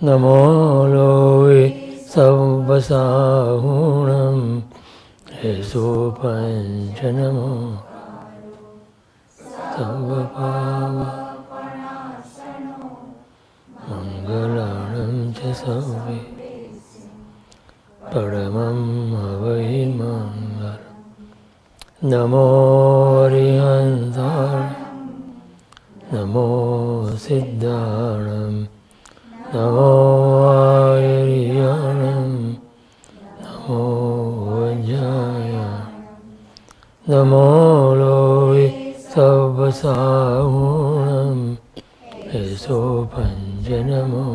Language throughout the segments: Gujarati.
નમો લોય સર્વસાહુણમ હેસો પંચ નમો સર્વપાવ મંગલાણં ચ સર્વે પરમં હવૈ મંગલ નમો હરિહંસાય નમો સિદ્ધાણમ નમો આયર્યાણમ નમો વજ્રાય નમો લોય સર્વસાહુણમ હેસો પંચ નમો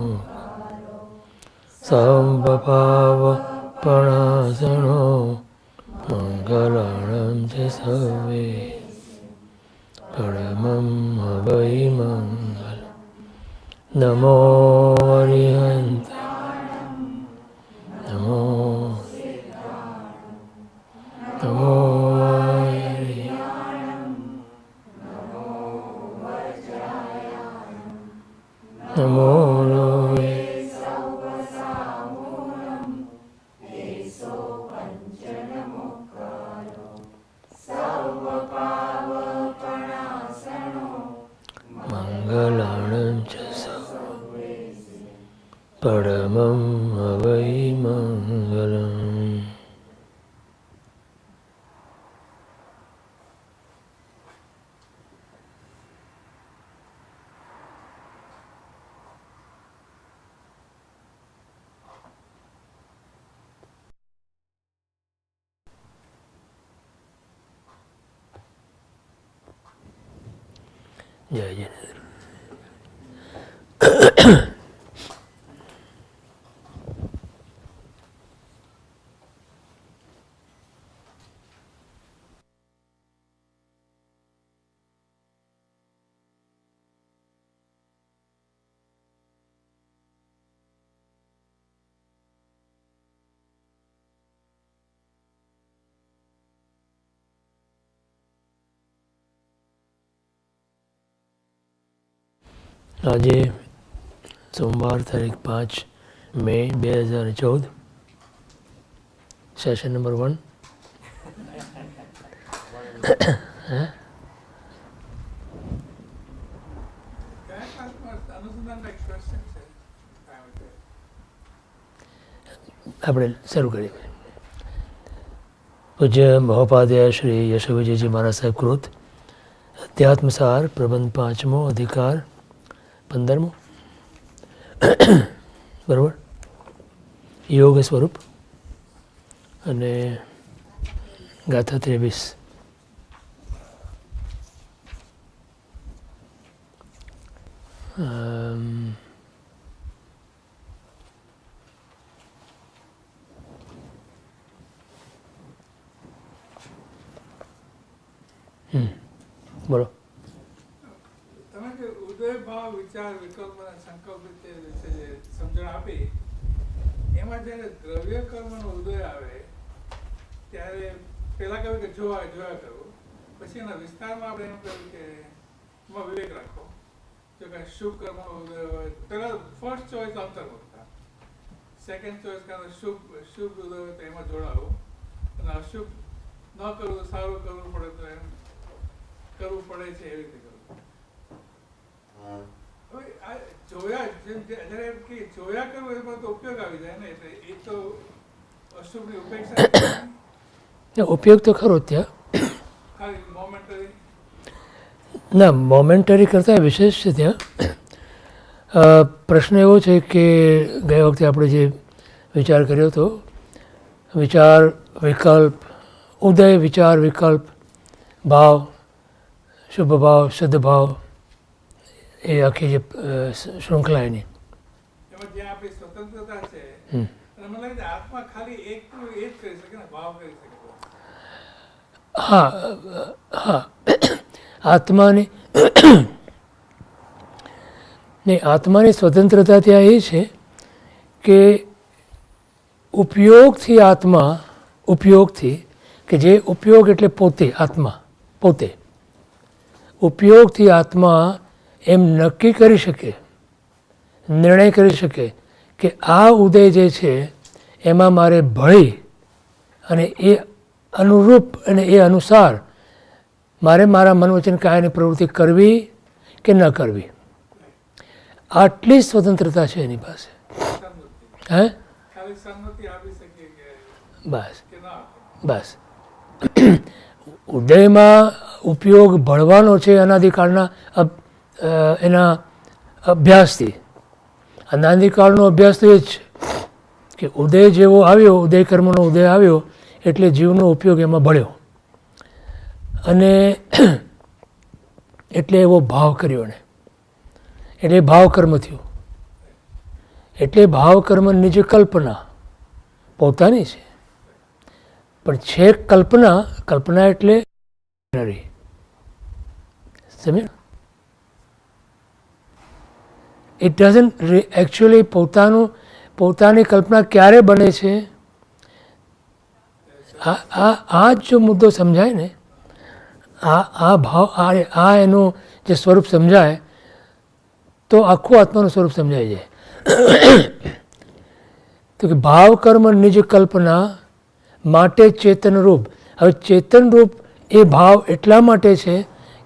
સર્વપાવ પ્રણાસનો મંગલાણં ચ સર્વે પરમં હવૈ મંગલ નમો હરિહંસાય નમો નમો નમો લોય મંગલાણં ચ સર્વે પરમં હવૈ મંગલમ. જય જિનેન્દ્ર. આજે સોમવાર તારીખ 5 મે 2014, સેશન નંબર 1. આપણે શરૂ કરીએ. પૂજ્ય મહોપાધ્યાય શ્રી યશોવિજયજી મહારાજ સાહેબ કૃત અધ્યાત્મસાર પ્રબંધ 5મો અધિકાર 15મો, બરાબર, યોગ સ્વરૂપ, અને ગાથા 23. બોલો. ભાવ વિચાર વિકલ્પના સંકલ્પ વિશે સમજણ આપી, એમાં જ્યારે દ્રવ્ય કર્મનો ઉદય આવે ત્યારે પહેલા કહ્યું કે જોયા કરવું, પછી એના વિસ્તારમાં આપણે એમ કહ્યું કે એમાં વિવેક રાખો. જો કે શુભ કર્મનો ઉદય હોય, પહેલા ફર્સ્ટ ચોઇસ અંતર્મુખતા, સેકન્ડ ચોઇસ કારણ શુભ ઉદય હોય તો એમાં જોડાવું, અને અશુભ ન કરવું, સારું કરવું પડે તો એમ કરવું પડે છે, એવી રીતે કરવું. જોયા કરવું એમાં તો ઉપયોગ આવી જાય ને, એટલે એ તો અશુભની ઉપેક્ષા. ઉપયોગ તો ખરો ત્યાં, ખાલી મોમેન્ટરી ના, મોમેન્ટરી કરતાં વિશેષ છે ત્યાં. પ્રશ્ન એવો છે કે ગયા વખતે આપણે જે વિચાર કર્યો હતો, વિચાર વિકલ્પ ઉદય, વિચાર વિકલ્પ ભાવ, શુભ ભાવ, શુદ્ધ ભાવ, એ આખી જે શૃંખલા એની, એમાં જે આપણી સ્વતંત્રતા છે, અને મને લાગે છે આત્મા ખાલી એક એ જ કરી શકે ને, ભાવ કરી શકે. હા હા, આત્માની સ્વતંત્રતા ત્યાં એ છે કે ઉપયોગથી કે જે ઉપયોગ એટલે પોતે, આત્મા પોતે ઉપયોગથી આત્મા એમ નક્કી કરી શકે, નિર્ણય કરી શકે કે આ ઉદય જે છે એમાં મારે ભળી અને એ અનુરૂપ અને એ અનુસાર મારે મારા મન વચન કાયાની પ્રવૃત્તિ કરવી કે ન કરવી, આટલી સ્વતંત્રતા છે એની પાસે. હે ખાલી સંમતિ આપી શકીએ કે બસ કે ના બસ ઉદયમાં ઉપયોગ ભળવાનો છે અનાદિકાળના એના અભ્યાસથી. અનાદિકાળનો અભ્યાસ તો એ જ છે કે ઉદય જેવો આવ્યો, ઉદય કર્મનો ઉદય આવ્યો એટલે જીવનો ઉપયોગ એમાં ભળ્યો અને એટલે એવો ભાવ કર્યો ને એટલે ભાવ કર્મ થયું. એટલે ભાવ કર્મની જે કલ્પના પોતાની છે પણ છે કલ્પના. કલ્પના એટલે સમજ ઇટ ડઝન્ટ એકચ્યુઅલી પોતાની કલ્પના ક્યારે બને છે? આ જ જો મુદ્દો સમજાય ને, આ ભાવ આ એનું જે સ્વરૂપ સમજાય તો આખું આત્માનું સ્વરૂપ સમજાઈ જાય. તો કે ભાવ કર્મ નિજ કલ્પના માટે ચેતનરૂપ. હવે ચેતનરૂપ એ ભાવ એટલા માટે છે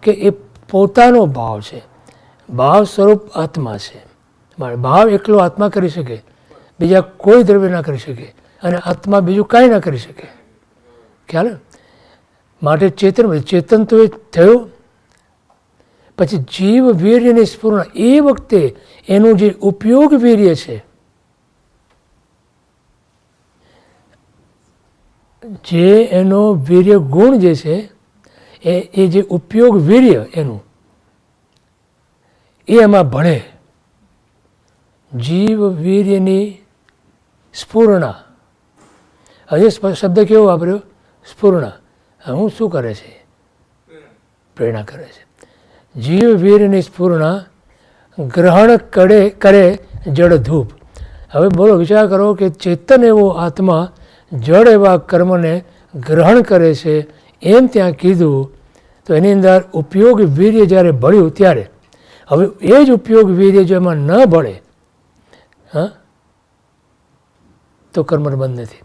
કે એ પોતાનો ભાવ છે. ભાવ સ્વરૂપ આત્મા છે. ભાવ એકલો આત્મા કરી શકે, બીજા કોઈ દ્રવ્ય ના કરી શકે અને આત્મા બીજું કાંઈ ના કરી શકે. ખ્યાલ? માટે ચેતન તો એ થયો. પછી જીવ વીર્યની સ્ફૂર્ણા, એ વખતે એનું જે ઉપયોગ વીર્ય છે, જે એનો વીર્ય ગુણ જે છે એ જે ઉપયોગ વીર્ય એનું એ એમાં ભળે. જીવ વીર્યની સ્ફૂર્ણા. હજી શબ્દ કેવો વાપર્યો? સ્ફૂર્ણા. હું શું કરે છે? પ્રેરણા કરે છે. જીવ વીરની સ્ફૂર્ણા ગ્રહણ કરે જળ ધૂપ. હવે બોલો, વિચાર કરો કે ચેતન એવો આત્મા જળ એવા કર્મને ગ્રહણ કરે છે એમ ત્યાં કીધું. તો એની અંદર ઉપયોગ વીર્ય જ્યારે ભળ્યું ત્યારે, હવે એ જ ઉપયોગ વીર્ય જો એમાં ન ભળે હા તો કર્મ બંધ નથી.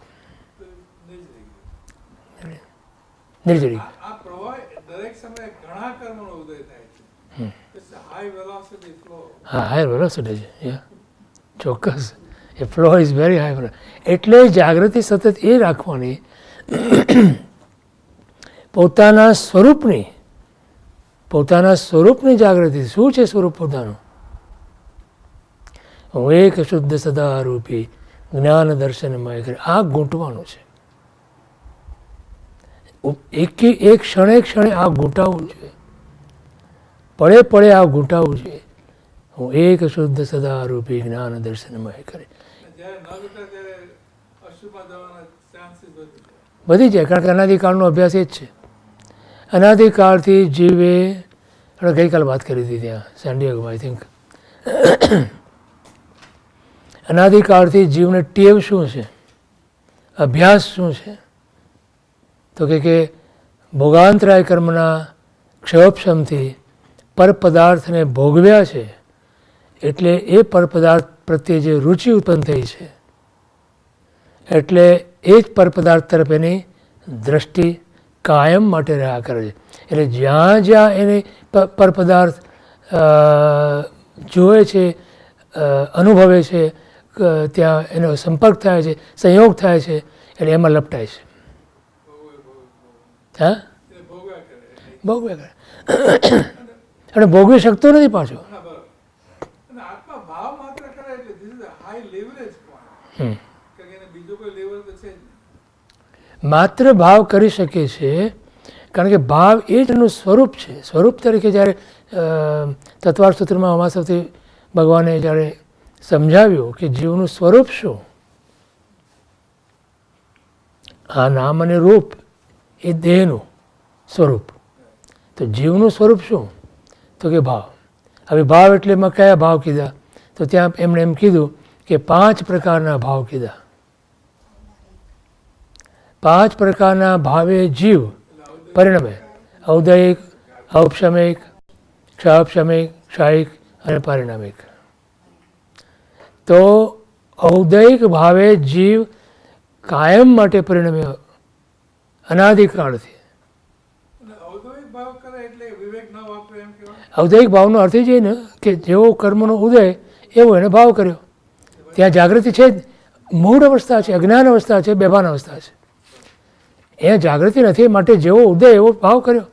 નિર્જરી આ પ્રવાહ દરેક સમયે ઘણા કર્મનો ઉદય થાય છે. High velocity flow. હા, હાઈ વેલોસિટી છે. ચોક્કસ. એ ફ્લો ઇઝ વેરી હાઈ. એટલે જાગૃતિ સતત એ રાખવાની પોતાના સ્વરૂપની જાગૃતિ. શું છે સ્વરૂપ પોતાનું? હું એક શુદ્ધ સદારૂપી જ્ઞાન દર્શનમય કરે. આ ગૂંટવાનું છે. એક ક્ષણે આ ગૂંટાવવું જોઈએ. પડે આ ગૂંટાવવું જોઈએ. હું એક શુદ્ધ સદારૂપી જ્ઞાન દર્શનમય કરે. વધી જાય. કારણ કે અનાદિકાળનો અભ્યાસ એ જ છે. અનાદિકાળથી જીવે, આપણે ગઈકાલ વાત કરી હતી ત્યાં સેન્ડિયાગોમાં આઈ થિંક. અનાદિકાળથી જીવને ટેવ શું છે, અભ્યાસ શું છે? તો કે ભોગાંતરાય કર્મના ક્ષયોપશમથી પરપદાર્થને ભોગવ્યા છે એટલે એ પરપદાર્થ પ્રત્યે જે રુચિ ઉત્પન્ન થઈ છે એટલે એ જ પરપદાર્થ તરફ એની દ્રષ્ટિ કાયમ માટે રહ્યા કરે છે. એટલે જ્યાં એને પરપદાર્થ જોવે છે, અનુભવે છે, ત્યાં એનો સંપર્ક થાય છે, સંયોગ થાય છે એટલે એમાં લપટાય છે. હા, ભોગવ્યા કરે અને ભોગવી શકતો નથી પાછો. માત્ર ભાવ કરી શકે છે કારણ કે ભાવ એ જ એનું સ્વરૂપ છે. સ્વરૂપ તરીકે જ્યારે તત્વાર સૂત્રમાં અમાસવથી ભગવાને જ્યારે સમજાવ્યું કે જીવનું સ્વરૂપ શું, આ નામ અને રૂપ એ દેહનું સ્વરૂપ. તો જીવનું સ્વરૂપ શું? તો કે ભાવ. હવે ભાવ એટલે એમાં કયા ભાવ કીધા? તો ત્યાં એમણે એમ કીધું કે 5 પ્રકારના ભાવ કીધા. 5 પ્રકારના ભાવે જીવ પરિણમે. ઔદયિક, ઔપશમિક, ક્ષાપશમિક, ક્ષાયિક અને પારિણામિક. તો ઔદયિક ભાવે જીવ કાયમ માટે પરિણમ્યો અનાદિકાળથી. અને ઔદ્યોગિક ભાવ કરે એટલે વિવેક ન વાપરે એમ કહેવાય. ઔદયિક ભાવનો અર્થ એ છે ને કે જેવો કર્મનો ઉદય એવો એને ભાવ કર્યો. ત્યાં જાગૃતિ છે, મૂળ અવસ્થા છે, અજ્ઞાન અવસ્થા છે, બેભાન અવસ્થા છે. એ જાગૃતિ નથી માટે જેવો ઉદય એવો ભાવ કર્યો.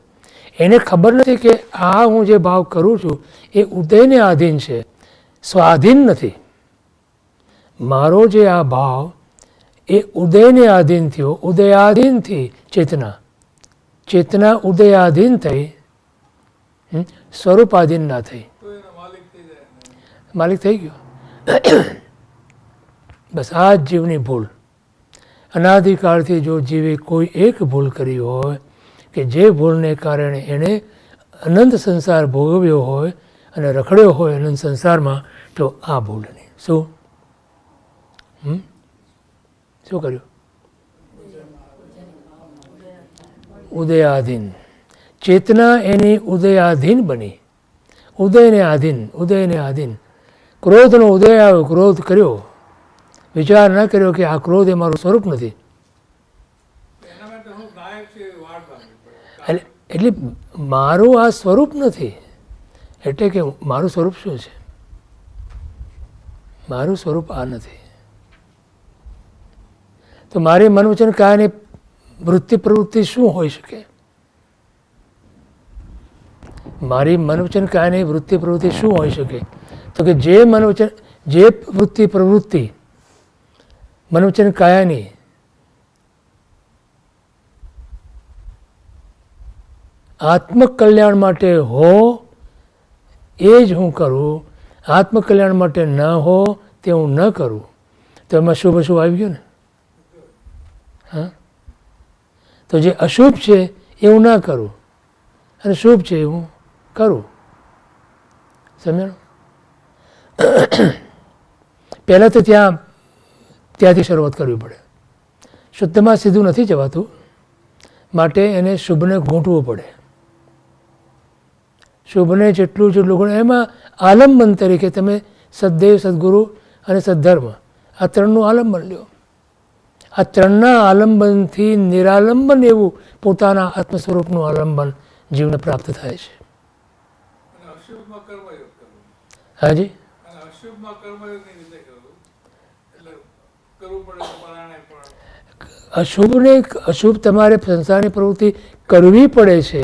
એને ખબર નથી કે આ હું જે ભાવ કરું છું એ ઉદયને આધીન છે, સ્વાધીન નથી. મારો જે આ ભાવ એ ઉદયને આધીન થયો. ઉદયાધીનથી ચેતના ઉદયાધીન થઈ, સ્વરૂપાધીન ના થઈ. તો એનો માલિક થઈ જાય. માલિક થઈ ગયો. બસ આ જ જીવની ભૂલ. અનાદિકાળથી જો જીવે કોઈ એક ભૂલ કરી હોય કે જે ભૂલને કારણે એણે અનંત સંસાર ભોગવ્યો હોય અને રખડ્યો હોય અનંત સંસારમાં, તો આ ભૂલની શું કર્યું? ઉદયાધીન. ચેતના એની ઉદયાધીન બની. ઉદયને આધીન. ક્રોધનો ઉદય આવ્યો, ક્રોધ કર્યો, વિચાર ન કર્યો કે આ ક્રોધ એ મારું સ્વરૂપ નથી. એના માટે હું નાયક છે એવી વાટ બાંધવી પડે. એટલે મારું આ સ્વરૂપ નથી. એટલે કે મારું સ્વરૂપ શું છે? મારું સ્વરૂપ આ નથી. તો મારી મન વચન કાયાની વૃત્તિ પ્રવૃત્તિ શું હોઈ શકે? મારી મન વચન કાયાની વૃત્તિ પ્રવૃત્તિ શું હોઈ શકે? તો કે જે મન વચન, જે વૃત્તિ પ્રવૃત્તિ મન વચન કાયાની આત્મકલ્યાણ માટે હો એ જ હું કરું, આત્મકલ્યાણ માટે ન હો તે હું ન કરું, તો એમાં શુભ અશુભ આવી ગયું ને. હા, તો જે અશુભ છે એ હું ના કરું અને શુભ છે એ હું કરું. સમજાણું? પહેલાં તો ત્યાંથી શરૂઆત કરવી પડે. શુદ્ધમાં સીધું નથી જવાતું, માટે એને શુભને ઘૂંટવું પડે. શુભને જેટલું ગણ એમાં આલંબન તરીકે તમે સદદેવ, સદગુરુ અને સદ્ધર્મ આ ત્રણનું આલંબન લ્યો. આ ત્રણના આલંબનથી નિરાલંબન એવું પોતાના આત્મ સ્વરૂપનું આલંબન જીવને પ્રાપ્ત થાય છે. અને અશુભમાં કર્મયોગ કરવું. હાજી, અને અશુભમાં કર્મયોગની રીતે કરવું એટલે કરવું પડે તો પરાણે પણ. અશુભ તમારે સંસારની પ્રવૃત્તિ કરવી પડે છે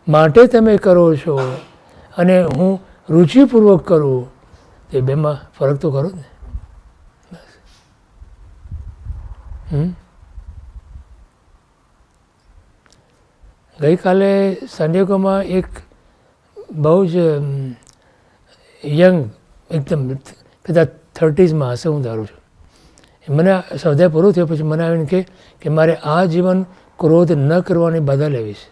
માટે તમે કરો છો, અને હું રુચિપૂર્વક કરું, એ બેમાં ફરક તો ખરો ને. ગઈકાલે સાંડિયાગોમાં એક બહુ જ યંગ, એકદમ કદાચ 30sમાં હશે હું ધારું છું, મને સ્વાધ્યાય પૂરો થયો પછી મને આવીને કે મારે આ જીવન ક્રોધ ન કરવાની બાધા લેવી છે.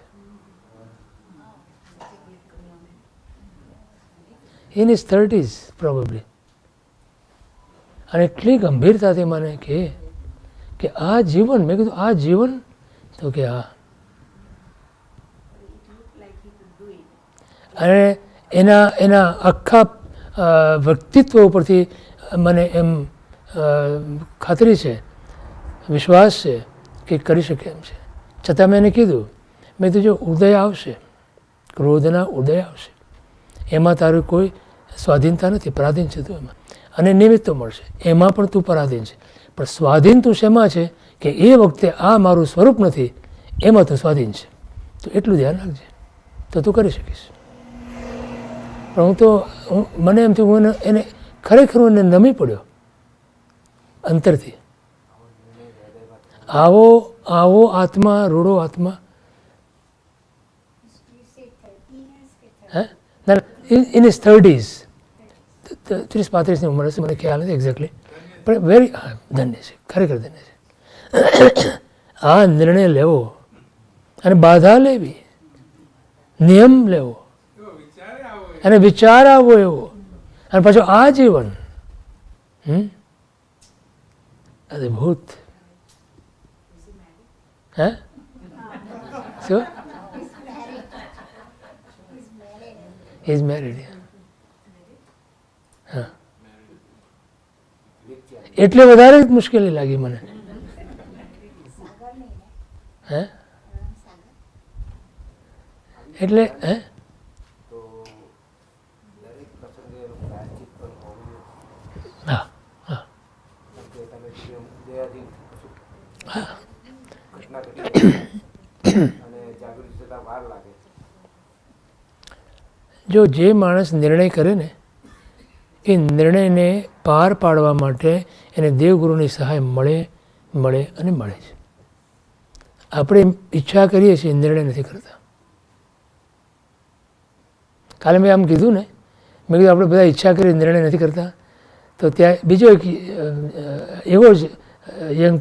In is 30s probably. અને એટલી ગંભીરતાથી મને કે આ જીવન, મેં કીધું આ જીવન? તો કે હા. અને એના આખા વ્યક્તિત્વ ઉપરથી મને એમ ખાતરી છે, વિશ્વાસ છે કે કરી શકે એમ છે. છતાં મેં એને કીધું, મેં તો જો ઉદય આવશે, ક્રોધના ઉદય આવશે, એમાં તારું કોઈ સ્વાધીનતા નથી, પરાધીન છે તું એમાં. અને નિમિત્તો મળશે, એમાં પણ તું પરાધીન છે. પણ સ્વાધીન તું શેમાં છે કે એ વખતે આ મારું સ્વરૂપ નથી, એમાં તું સ્વાધીન છે. તો એટલું ધ્યાન રાખજે, તો તું કરી શકીશ. પણ મને એમ થયું, એને ખરેખર એને નમી પડ્યો અંતરથી. આવો આત્મા, રૂડો આત્મા, હે ના, ઇન ઇઝ 30s, 30-35ની ઉંમર હશે, મને ખ્યાલ નથી એક્ઝેક્ટલી, પણ વેરી ધન્ય છે, ખરેખર ધન્ય છે. આ નિર્ણય લેવો અને બાધા લેવી, નિયમ લેવો અને વિચાર આવવો એવો, અને પાછું આ જીવન અદભુત. હે શું? He is married. Yeah. Huh. એટલે વધારે મુશ્કેલી લાગી મને. હે એટલે હે હા હા જો જે માણસ નિર્ણય કરે ને એ નિર્ણયને પાર પાડવા માટે એને દેવગુરુની સહાય મળે મળે અને મળે છે. આપણે ઈચ્છા કરીએ છીએ, નિર્ણય નથી કરતા. કાલે મેં આમ કીધું ને, મેં કીધું આપણે બધા ઈચ્છા કરી નિર્ણય નથી કરતા. તો ત્યાં બીજો એક એવો જ યંગ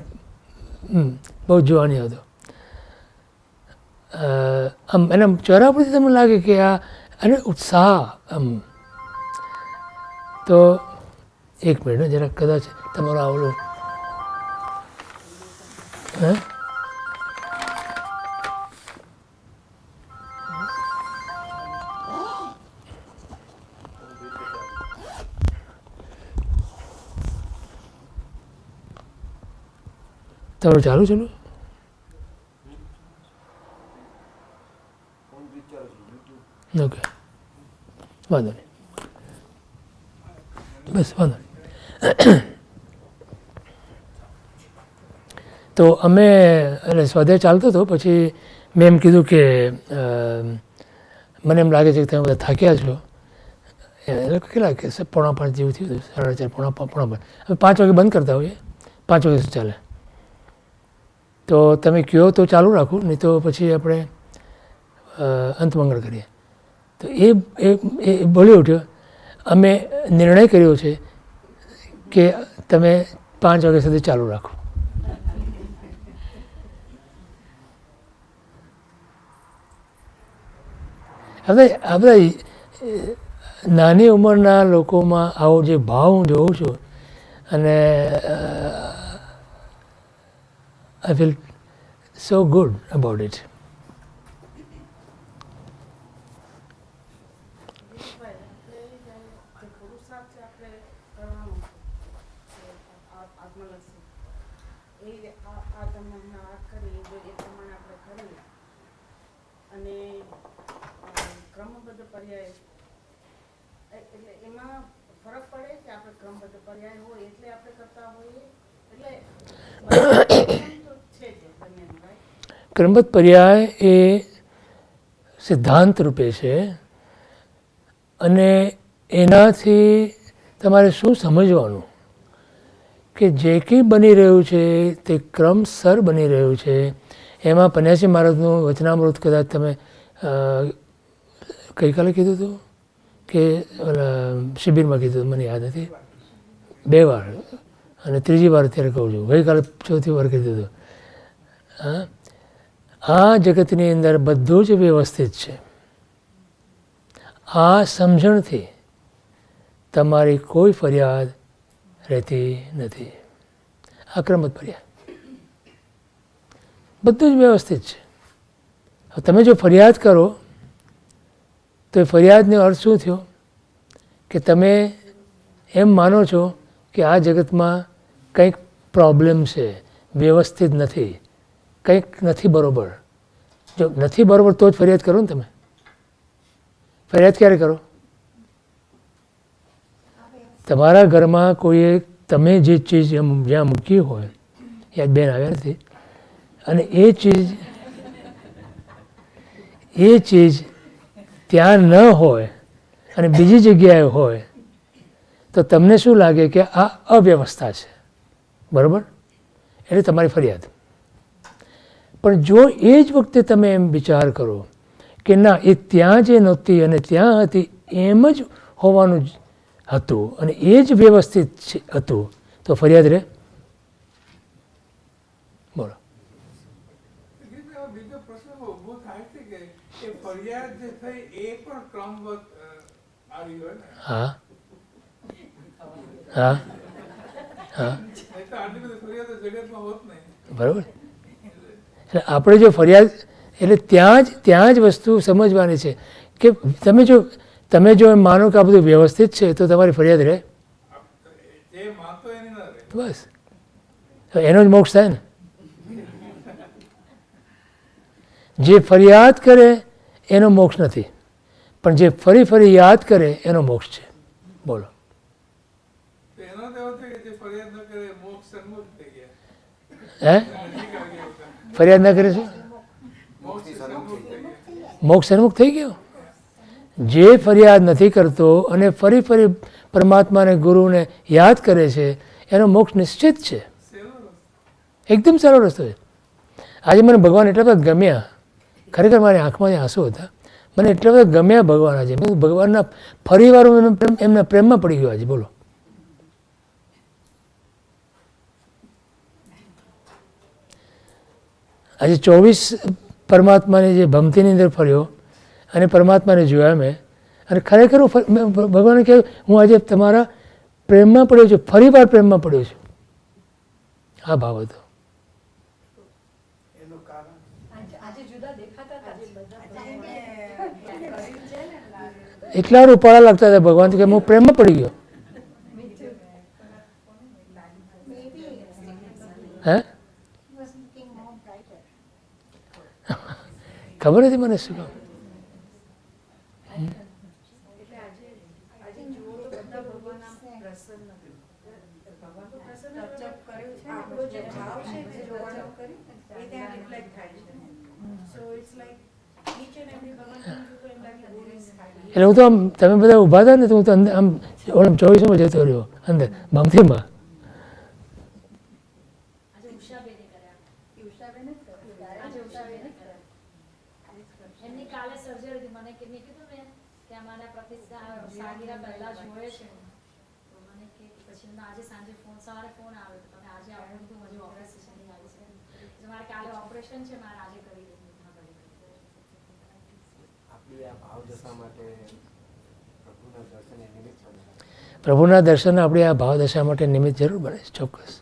બહુ જુવાની હતો. આમ એના ચહેરા પરથી તમને લાગે કે આ અને ઉત્સાહ આમ. તો એક મિનિટ જરા કદાચ તમારો આવલો હે તમારું ચાલુ ચાલુ ઓકે વાંધો નહીં બસ વાંધો નહીં. તો અમે એટલે સ્વાધ્યાય ચાલતો હતો પછી મેં એમ કીધું કે મને એમ લાગે છે કે તમે બધા થાક્યા છો. એટલે કેટલા કે 4:45 જેવું થયું હતું, 4:30 પોણા 5. હવે 5 વાગે બંધ કરતા હોઈએ, 5 વાગે શું ચાલે. તો તમે કહો તો ચાલુ રાખું, નહીં તો પછી આપણે અંતમંગળ કરીએ. તો એ બોલી ઉઠ્યો, અમે નિર્ણય કર્યો છે કે તમે 5 વાગ્યા સુધી ચાલુ રાખો. હવે આ બધા નાની ઉંમરના લોકોમાં આવો જે ભાવ હું જોઉં છું અને I feel so good about it. ક્રમબદ્ધ પર્યાય એ સિદ્ધાંત રૂપે છે અને એનાથી તમારે શું સમજવાનું કે જે કંઈ બની રહ્યું છે તે ક્રમસર બની રહ્યું છે. એમાં પન્યાસી મહારાજનું વચનામૃત કદાચ તમે ગઈકાલે કીધું હતું કે શિબિરમાં કીધું, મને યાદ નથી, 2 વાર અને 3જી વાર અત્યારે કહું છું. ગઈકાલે 4થી વાર કીધું હતું. હા, આ જગતની અંદર બધું જ વ્યવસ્થિત છે. આ સમજણથી તમારી કોઈ ફરિયાદ રહેતી નથી. આ ક્રમબદ્ધ પર્યાય બધું જ વ્યવસ્થિત છે. તમે જો ફરિયાદ કરો તો એ ફરિયાદનો અર્થ શું થયો કે તમે એમ માનો છો કે આ જગતમાં કંઈક પ્રોબ્લેમ છે, વ્યવસ્થિત નથી, કંઈક નથી બરોબર. જો નથી બરોબર તો જ ફરિયાદ કરો ને. તમે ફરિયાદ ક્યારે કરો? તમારા ઘરમાં કોઈએ તમે જે ચીજ જ્યાં મૂકી હોય, યાદ બેન આવ્યા નથી, અને એ ચીજ ત્યાં ન હોય અને બીજી જગ્યાએ હોય તો તમને શું લાગે કે આ અવ્યવસ્થા છે, બરાબર? એટલે તમારી ફરિયાદ. પણ જો એ જ વખતે તમે એમ વિચાર કરો કે ના, એ ત્યાં જે નહોતી અને ત્યાં હતી એમ જ હોવાનું હતું અને એ જ વ્યવસ્થિત હતું, તો ફરિયાદ રહે? બોલો. બીજો પ્રશ્ન ઊભો થાય છે કે એ ફરિયાદ જે થઈ એ પણ ક્રમબદ્ધ આવી હોય ને? હા હા હા, આટલી બધી ફરિયાદ જગતમાં હોત નહીં, બરાબર. એટલે આપણે જો ફરિયાદ એટલે ત્યાં જ વસ્તુ સમજવાની છે કે તમે જો એમ માનો કે આ બધું વ્યવસ્થિત છે તો તમારી ફરિયાદ રહે? જે માનતો એની ન રહે. બસ એનો જ મોક્ષ થાય ને. જે ફરિયાદ કરે એનો મોક્ષ નથી, પણ જે ફરી ફરી યાદ કરે એનો મોક્ષ છે. બોલો. તો એનો તો એવો થાય કે જે ફરિયાદ ન કરે મોક્ષ સન્મુખ થઈ ગયા. હે ફરિયાદ ના કરે છે મોક્ષ સન્મુખ થઈ ગયો. જે ફરિયાદ નથી કરતો અને ફરી ફરી પરમાત્માને ગુરુને યાદ કરે છે એનો મોક્ષ નિશ્ચિત છે. એકદમ સારો રસ્તો છે. આજે મને ભગવાન એટલા બધા ગમ્યા, ખરેખર મારી આંખમાંથી આંસુ હતા. મને એટલા બધા ગમ્યા ભગવાન. આજે ભગવાનના ફરીવાર એમના પ્રેમમાં પડી ગયો આજે. બોલો. આજે 24 પરમાત્માની જે ભક્તિની અંદર ફર્યો અને પરમાત્માને જોયા મેં, અને ખરેખર ભગવાને કહ્યું હું આજે તમારા પ્રેમમાં પડ્યો છું, ફરી વાર પ્રેમમાં પડ્યો છું. આ ભાવ હતો. એટલા રૂપાળા લાગતા હતા ભગવાન કે હું પ્રેમમાં પડી ગયો. હે ખબર નથી મને શું કહું. એટલે હું તો આમ તમે બધા ઊભા હતા ને તો હું તો આમ 24માં જતો રહ્યો અંદર ભક્તિમાં. પ્રભુના દર્શન આપણી આ ભાવ દશા માટે નિમિત્ત જરૂર બને છે. ચોક્કસ.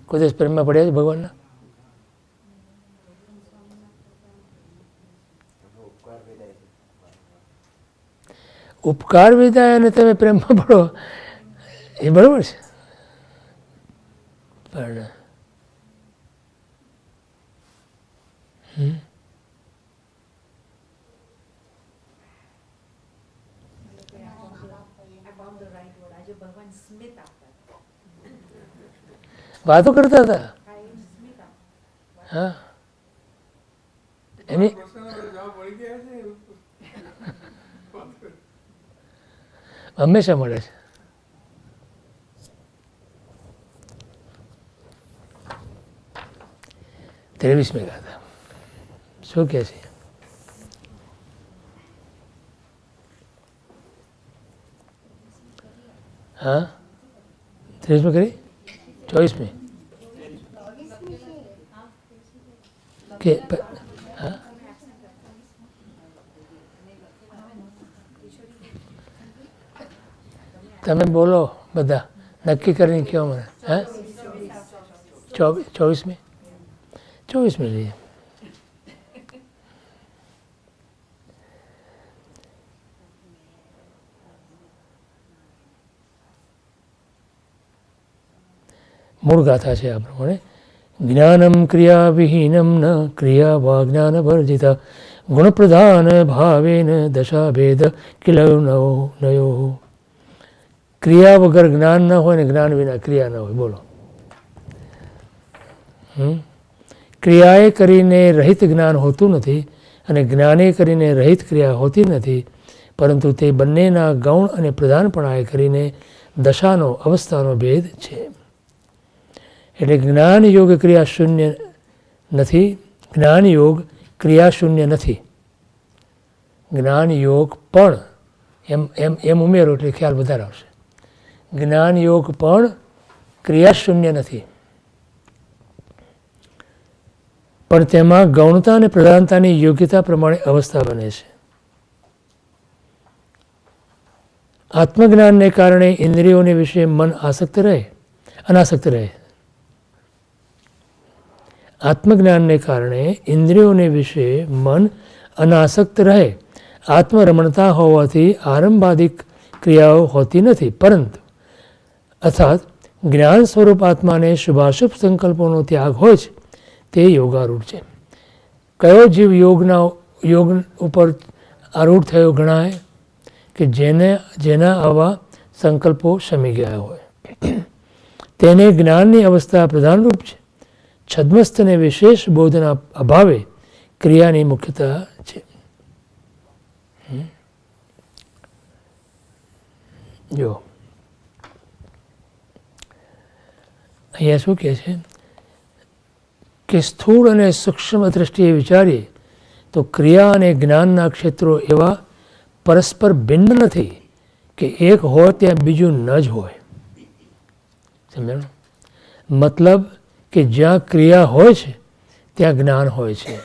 કોઈ દિવસ પ્રેમમાં પડ્યા છે ભગવાનના? ઉપકાર વિદાય અને તમે પ્રેમમાં પડો એ બરાબર છે, પણ વાતો કરતા હતા. હા એની હંમેશા મળે છે. ત્રેવીસમી ગાથા શું કહે છે? હા 23મી કરી 24મી કે હા તમે બોલો બધા નક્કી કરીને કહો મને. હા 24મી લઈએ. મૂળ ગાથા છે આ પ્રમાણે. જ્ઞાનમ ક્રિયા વિહીનમ ન ક્રિયા વા જ્ઞાન વર્જિત ગુણપ્રધાન ભાવેન દશાભેદ કિલ નયો. ક્રિયા વગર જ્ઞાન ન હોય ને જ્ઞાન વિના ક્રિયા ન હોય. બોલો. ક્રિયાએ કરીને રહિત જ્ઞાન હોતું નથી અને જ્ઞાને કરીને રહિત ક્રિયા હોતી નથી, પરંતુ તે બંનેના ગૌણ અને પ્રધાનપણાએ કરીને દશાનો અવસ્થાનો ભેદ છે. એટલે જ્ઞાન યોગ ક્રિયા શૂન્ય નથી. જ્ઞાન યોગ ક્રિયા શૂન્ય નથી. જ્ઞાન યોગ પણ એમ ઉમેરો એટલે ખ્યાલ વધારે આવશે. જ્ઞાન યોગ પણ ક્રિયા શૂન્ય નથી, પણ તેમાં ગૌણતા અને પ્રધાનતાની યોગ્યતા પ્રમાણે અવસ્થા બને છે. આત્મજ્ઞાનને કારણે ઇન્દ્રિયોને વિશે મન આસક્ત રહે અનાસક્ત રહે. આત્મજ્ઞાનને કારણે ઇન્દ્રિયોને વિશે મન અનાસક્ત રહે આત્મરમણતા હોવાથી આરંભાદિક ક્રિયાઓ હોતી નથી, પરંતુ અર્થાત જ્ઞાન સ્વરૂપ આત્માને શુભાશુભ સંકલ્પોનો ત્યાગ હોય છે તે યોગારૂઢ છે. કયો જીવ યોગ ઉપર આરૂઢ થયો ગણાય? કે જેના આવા સંકલ્પો શમી ગયા હોય. તેને જ્ઞાનની અવસ્થા પ્રધાનરૂપ છે. છદ્મસ્થને વિશેષ બોધના અભાવે ક્રિયાની મુખ્યતા છે. જો અહીંયા શું કહે છે કે સ્થૂળ અને સૂક્ષ્મ દ્રષ્ટિએ વિચારીએ તો ક્રિયા અને જ્ઞાનના ક્ષેત્રો એવા પરસ્પર ભિન્ન નથી કે એક હોય ત્યાં બીજું ન જ હોય. સમજાણું? મતલબ કે જ્યાં ક્રિયા હોય છે ત્યાં જ્ઞાન હોય છે,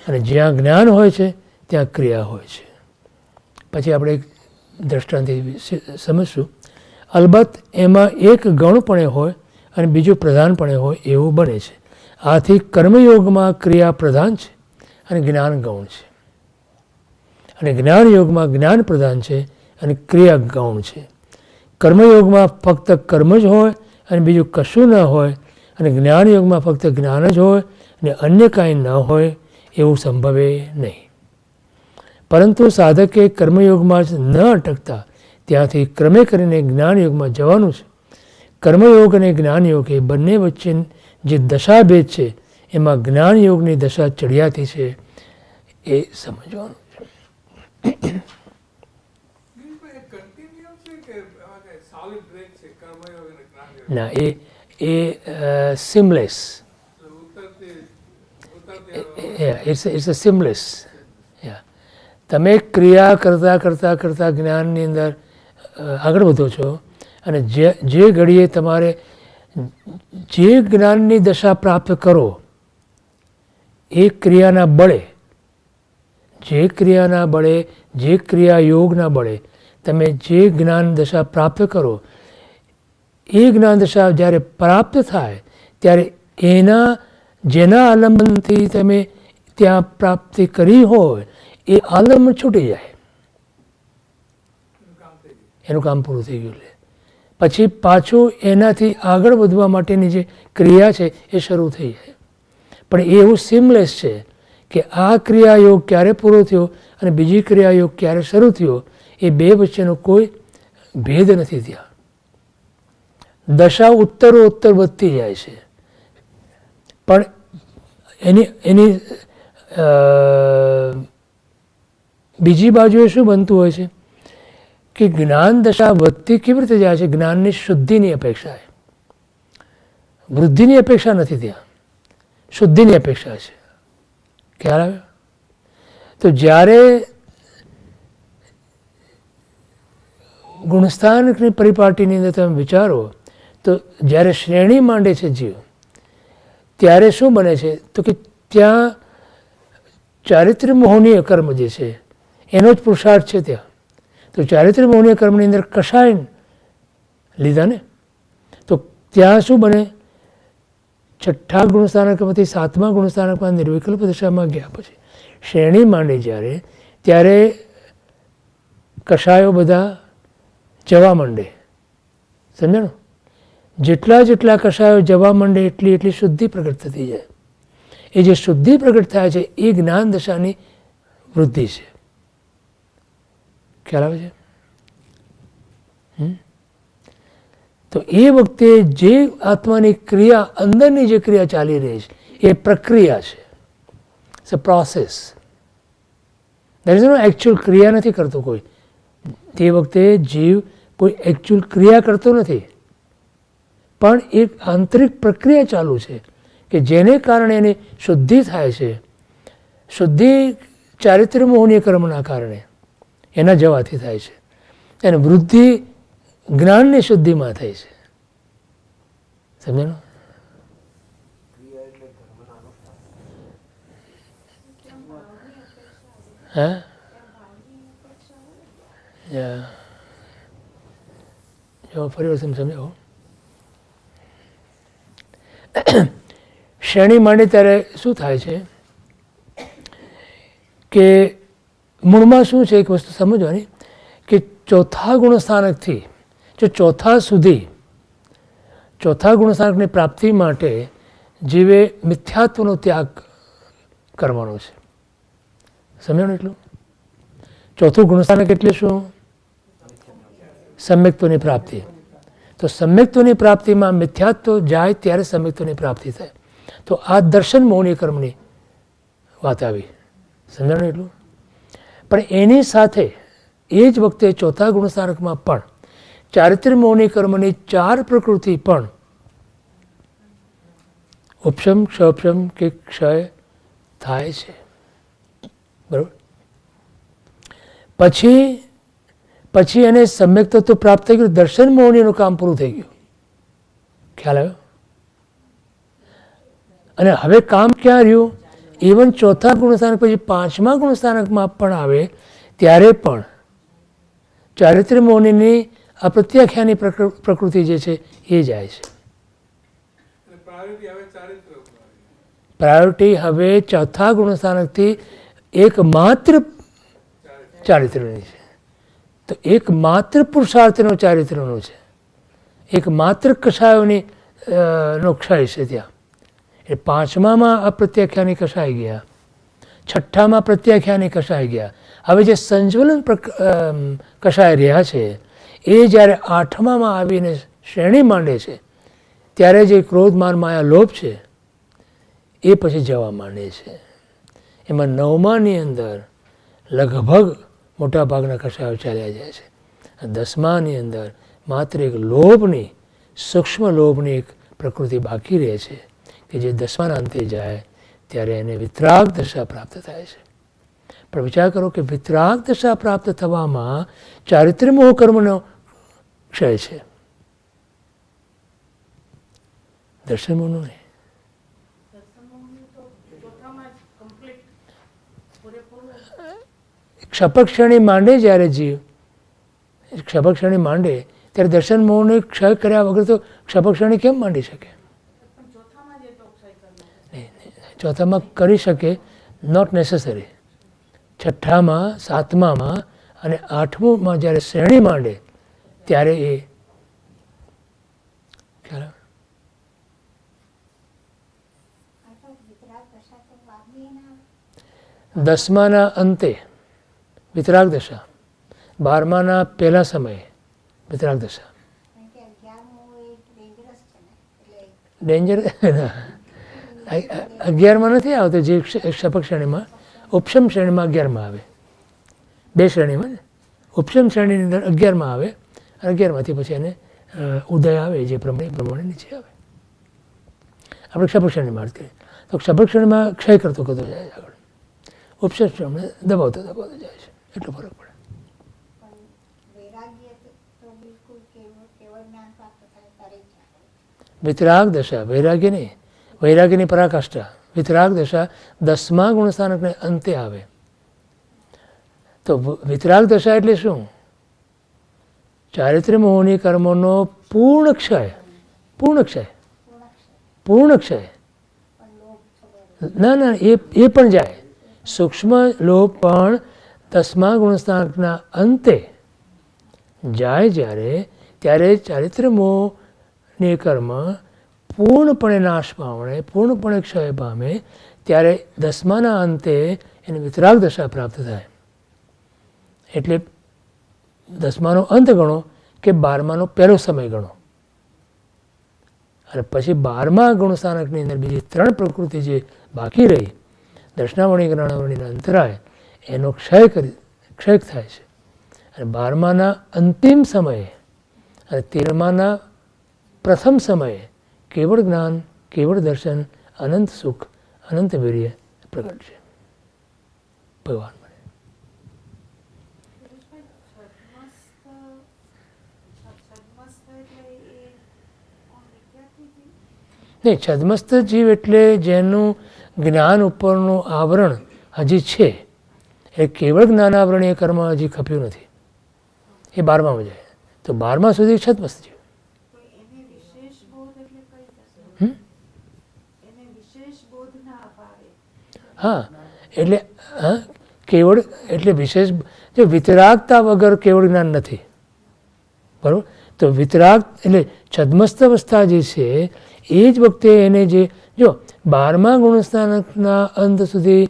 અને જ્યાં જ્ઞાન હોય છે ત્યાં ક્રિયા હોય છે. પછી આપણે એક દ્રષ્ટાંતથી સમજશું. અલબત્ત એમાં એક ગૌણપણે હોય અને બીજું પ્રધાનપણે હોય એવું બને છે. આથી કર્મયોગમાં ક્રિયા પ્રધાન છે અને જ્ઞાન ગૌણ છે, અને જ્ઞાન યોગમાં જ્ઞાન પ્રધાન છે અને ક્રિયા ગૌણ છે. કર્મયોગમાં ફક્ત કર્મ જ હોય અને બીજું કશું ન હોય, અને જ્ઞાન યોગમાં ફક્ત જ્ઞાન જ હોય અને અન્ય કાંઈ ન હોય એવું સંભવે નહીં. પરંતુ સાધકે કર્મયોગમાં જ ન અટકતા ત્યાંથી ક્રમે કરીને જ્ઞાનયોગમાં જવાનું છે. કર્મયોગ અને જ્ઞાનયોગ એ બંને વચ્ચે જે દશાભેદ છે એમાં જ્ઞાનયોગની દશા ચડિયાતી છે એ સમજવાનું છે. ના, એ સિમલેસ, ઇટ્સ અ સિમલેસ. તમે ક્રિયા કરતાં કરતાં કરતાં જ્ઞાનની અંદર આગળ વધો છો, અને જે ઘડીએ તમારે જે જ્ઞાનની દશા પ્રાપ્ત કરો એ ક્રિયાના બળે, જે ક્રિયા યોગના બળે તમે જે જ્ઞાન દશા પ્રાપ્ત કરો, એ જ્ઞાન દશા જ્યારે પ્રાપ્ત થાય ત્યારે જેના આલંબનથી તમે ત્યાં પ્રાપ્તિ કરી હોય એ આલંબન છૂટી જાય, એનું કામ પૂરું થઈ ગયું. પછી પાછું એનાથી આગળ વધવા માટેની જે ક્રિયા છે એ શરૂ થઈ જાય. પણ એ એવું સિમલેસ છે કે આ ક્રિયાયોગ ક્યારે પૂરો થયો અને બીજી ક્રિયાયોગ ક્યારે શરૂ થયો એ બે વચ્ચેનો કોઈ ભેદ નથી. ત્યાં દશા ઉત્તરોત્તર વધતી જાય છે, પણ એની બીજી બાજુએ શું બનતું હોય છે કે જ્ઞાન દશા વધતી કેવી રીતે જાય છે? જ્ઞાનની શુદ્ધિની અપેક્ષા, વૃદ્ધિની અપેક્ષા નથી, ત્યાં શુદ્ધિની અપેક્ષા છે. ખ્યાલ આવે? તો જ્યારે ગુણસ્થાનની પરિપાટીની અંદર તમે વિચારો તો જ્યારે શ્રેણી માંડે છે જીવ, ત્યારે શું બને છે તો કે ત્યાં ચારિત્ર્ય મોહનીય કર્મ જે છે એનો જ પુરુષાર્થ છે. ત્યાં તો ચારિત્ર્ય મોહનીય કર્મની અંદર કષાય લીધા ને, તો ત્યાં શું બને? છઠ્ઠા ગુણસ્થાનકમાંથી સાતમા ગુણસ્થાનકમાં નિર્વિકલ્પ દશામાં ગયા પછી શ્રેણી માંડી જ્યારે, ત્યારે કષાયો બધા જવા માંડે. સમજાણું? જેટલા કષાયો જવા માંડે એટલી શુદ્ધિ પ્રગટ થતી જાય. એ જે શુદ્ધિ પ્રગટ થાય છે એ જ્ઞાન દશાની વૃદ્ધિ છે. ખ્યાલ આવે છે? તો એ વખતે જે આત્માની ક્રિયા, અંદરની જે ક્રિયા ચાલી રહી છે એ પ્રક્રિયા છે, it's a process. There is no actual ક્રિયા નથી કરતો કોઈ. તે વખતે જીવ કોઈ એકચ્યુઅલ ક્રિયા કરતો નથી, પણ એક આંતરિક પ્રક્રિયા ચાલુ છે કે જેને કારણે એની શુદ્ધિ થાય છે. શુદ્ધિ ચારિત્ર્ય મોહનીય કર્મના કારણે એના જવાથી થાય છે, અને વૃદ્ધિ જ્ઞાનની શુદ્ધિમાં થાય છે. સમજાણું? હા, જો ફરી વાર સમજાવો. શ્રેણી માંડે ત્યારે શું થાય છે કે મૂળમાં શું છે એક વસ્તુ સમજવાની કે ચોથા ગુણસ્થાનકથી જો ચોથા ગુણસ્થાનકની પ્રાપ્તિ માટે જીવે મિથ્યાત્વનો ત્યાગ કરવાનો છે. સમજ્યું એટલું? ચોથું ગુણસ્થાનક એટલે શું? સમ્યક્ત્વની પ્રાપ્તિ. તો સમ્યક્ત્વની પ્રાપ્તિમાં મિથ્યાત્વ જાય ત્યારે સમ્યક્ત્વની પ્રાપ્તિ થાય. તો આ દર્શન મોહની કર્મની વાત આવી. સમજાણું એટલું? પણ એની સાથે એ જ વખતે ચોથા ગુણસ્થાનકમાં પણ ચારિત્ર્ય મોહની કર્મની 4 પ્રકૃતિ પણ ઉપશમ ક્ષપશમ કે ક્ષય થાય છે. બરાબર? પછી એને સમ્યક તત્વ પ્રાપ્ત થઈ ગયું, દર્શન મોહનીનું કામ પૂરું થઈ ગયું. ખ્યાલ આવ્યો? અને હવે કામ ક્યાં રહ્યું? ઇવન ચોથા ગુણસ્થાનક પછી 5મા ગુણસ્થાનકમાં પણ આવે ત્યારે પણ ચારિત્ર્ય મોહનીની અપ્રત્યાખ્યાની પ્રકૃતિ જે છે એ જાય છે. પ્રાયોરિટી હવે ચોથા ગુણસ્થાનકથી એકમાત્ર ચારિત્ર્યની છે. તો એકમાત્ર પુરુષાર્થનો ચારિત્ર્યનો છે, એકમાત્ર કષાયોની નો ક્ષય છે ત્યાં. એ 5મામાં અપ્રત્યાખ્યાની કષાઈ ગયા, 6ઠ્ઠામાં પ્રત્યાખ્યાની કષાઈ ગયા. હવે જે સંજ્વલન કષાય રહ્યા છે એ જ્યારે 8મામાં આવીને શ્રેણી માંડે છે ત્યારે જે ક્રોધ માન માયા લોભ છે એ પછી જવા માંડે છે. એમાં 9માની અંદર લગભગ મોટા ભાગના કષાયો ચાલ્યા જાય છે. 10માની અંદર માત્ર એક લોભની, સૂક્ષ્મ લોભની એક પ્રકૃતિ બાકી રહે છે કે જે 10માના અંતે જાય ત્યારે એને વિતરાગ દશા પ્રાપ્ત થાય છે. પણ વિચાર કરો કે વિતરાગ દશા પ્રાપ્ત થવામાં ચારિત્ર્ય મોહ કર્મનો ક્ષય છે, દર્શન મોહનો નહીં. ક્ષપક્ષણી માંડે જ્યારે જીવ, ક્ષપક્ષણી માંડે ત્યારે દર્શન મોહને ક્ષય કર્યા વગર તો ક્ષપક્ષણી કેમ માંડી શકે? ચોથામાં કરી શકે, નોટ નેસેસરી. 6ઠ્ઠામાં, 7મામાં અને 8મુંમાં જ્યારે શ્રેણી માંડે ત્યારે એ ખ્યાલ. 10માના અંતે વિતરાગ દશા, 12માના પહેલા સમયે વિતરાગ દશા. ડેન્જર 11માં નથી આવતો, જે ક્ષપક શ્રેણીમાં, ઉપશમ શ્રેણીમાં 11માં આવે. 2 શ્રેણીમાં ને ઉપશમ શ્રેણીની અંદર 11માં આવે અને 11માંથી પછી એને ઉદય આવે જે પ્રમાણે નીચે આવે. આપણે ક્ષપક શ્રેણીમાં વાત કરીએ તો ક્ષપક શ્રેણીમાં ક્ષય કરતો જાય આગળ, ઉપશમ શ્રેણીમાં દબાવતો જાય છે. એટલો ફરક પડે. વિતરાગ દશા, વૈરાગ્ય નહીં, વૈરાગ્યની પરાકાષ્ઠા. વિતરાગ દશા 10મા ગુણસ્થાનકને અંતે આવે. તો વિતરાગ દશા એટલે શું? ચારિત્ર્ય મોહની કર્મોનો પૂર્ણ ક્ષય. ના એ પણ જાય. સૂક્ષ્મ લોભ પણ 10મા ગુણસ્થાનકના અંતે જાય જ્યારે, ત્યારે ચારિત્ર્ય મોહની કર્મ પૂર્ણપણે નાશ પામે, પૂર્ણપણે ક્ષય પામે ત્યારે 10માના અંતે એને વિતરાગ દશા પ્રાપ્ત થાય. એટલે 10માનો અંત ગણો કે 12માનો પહેલો સમય ગણો. અને પછી 12મા ગુણસ્થાનકની અંદર બીજી 3 પ્રકૃતિ જે બાકી રહી, દર્શનાવણી જ્ઞાનાવણીના અંતરાય, એનો ક્ષય થાય છે. અને 12માના અંતિમ સમયે અને 13માના પ્રથમ સમયે કેવળ જ્ઞાન, કેવળ દર્શન, અનંત સુખ, અનંત વીર્ય પ્રગટ છે. ભગવાન મળે. નહીં, છદ્મસ્ત જીવ એટલે જેનું જ્ઞાન ઉપરનું આવરણ હજી છે, એ કેવળ જ્ઞાનાવરણીય કર્મ હજી ખપ્યું નથી, એ 12મામાં જાય. તો 12મા સુધી છદ્મસ્ત જીવ. હા, એટલે કેવળ એટલે વિશેષ, જો વિતરાગતા વગર કેવળ જ્ઞાન નથી, બરાબર. તો વિતરાગ એટલે છદ્મસ્ત અવસ્થા જે છે એ જ વખતે એને જે, જો 12મા ગુણસ્થાનકના અંત સુધી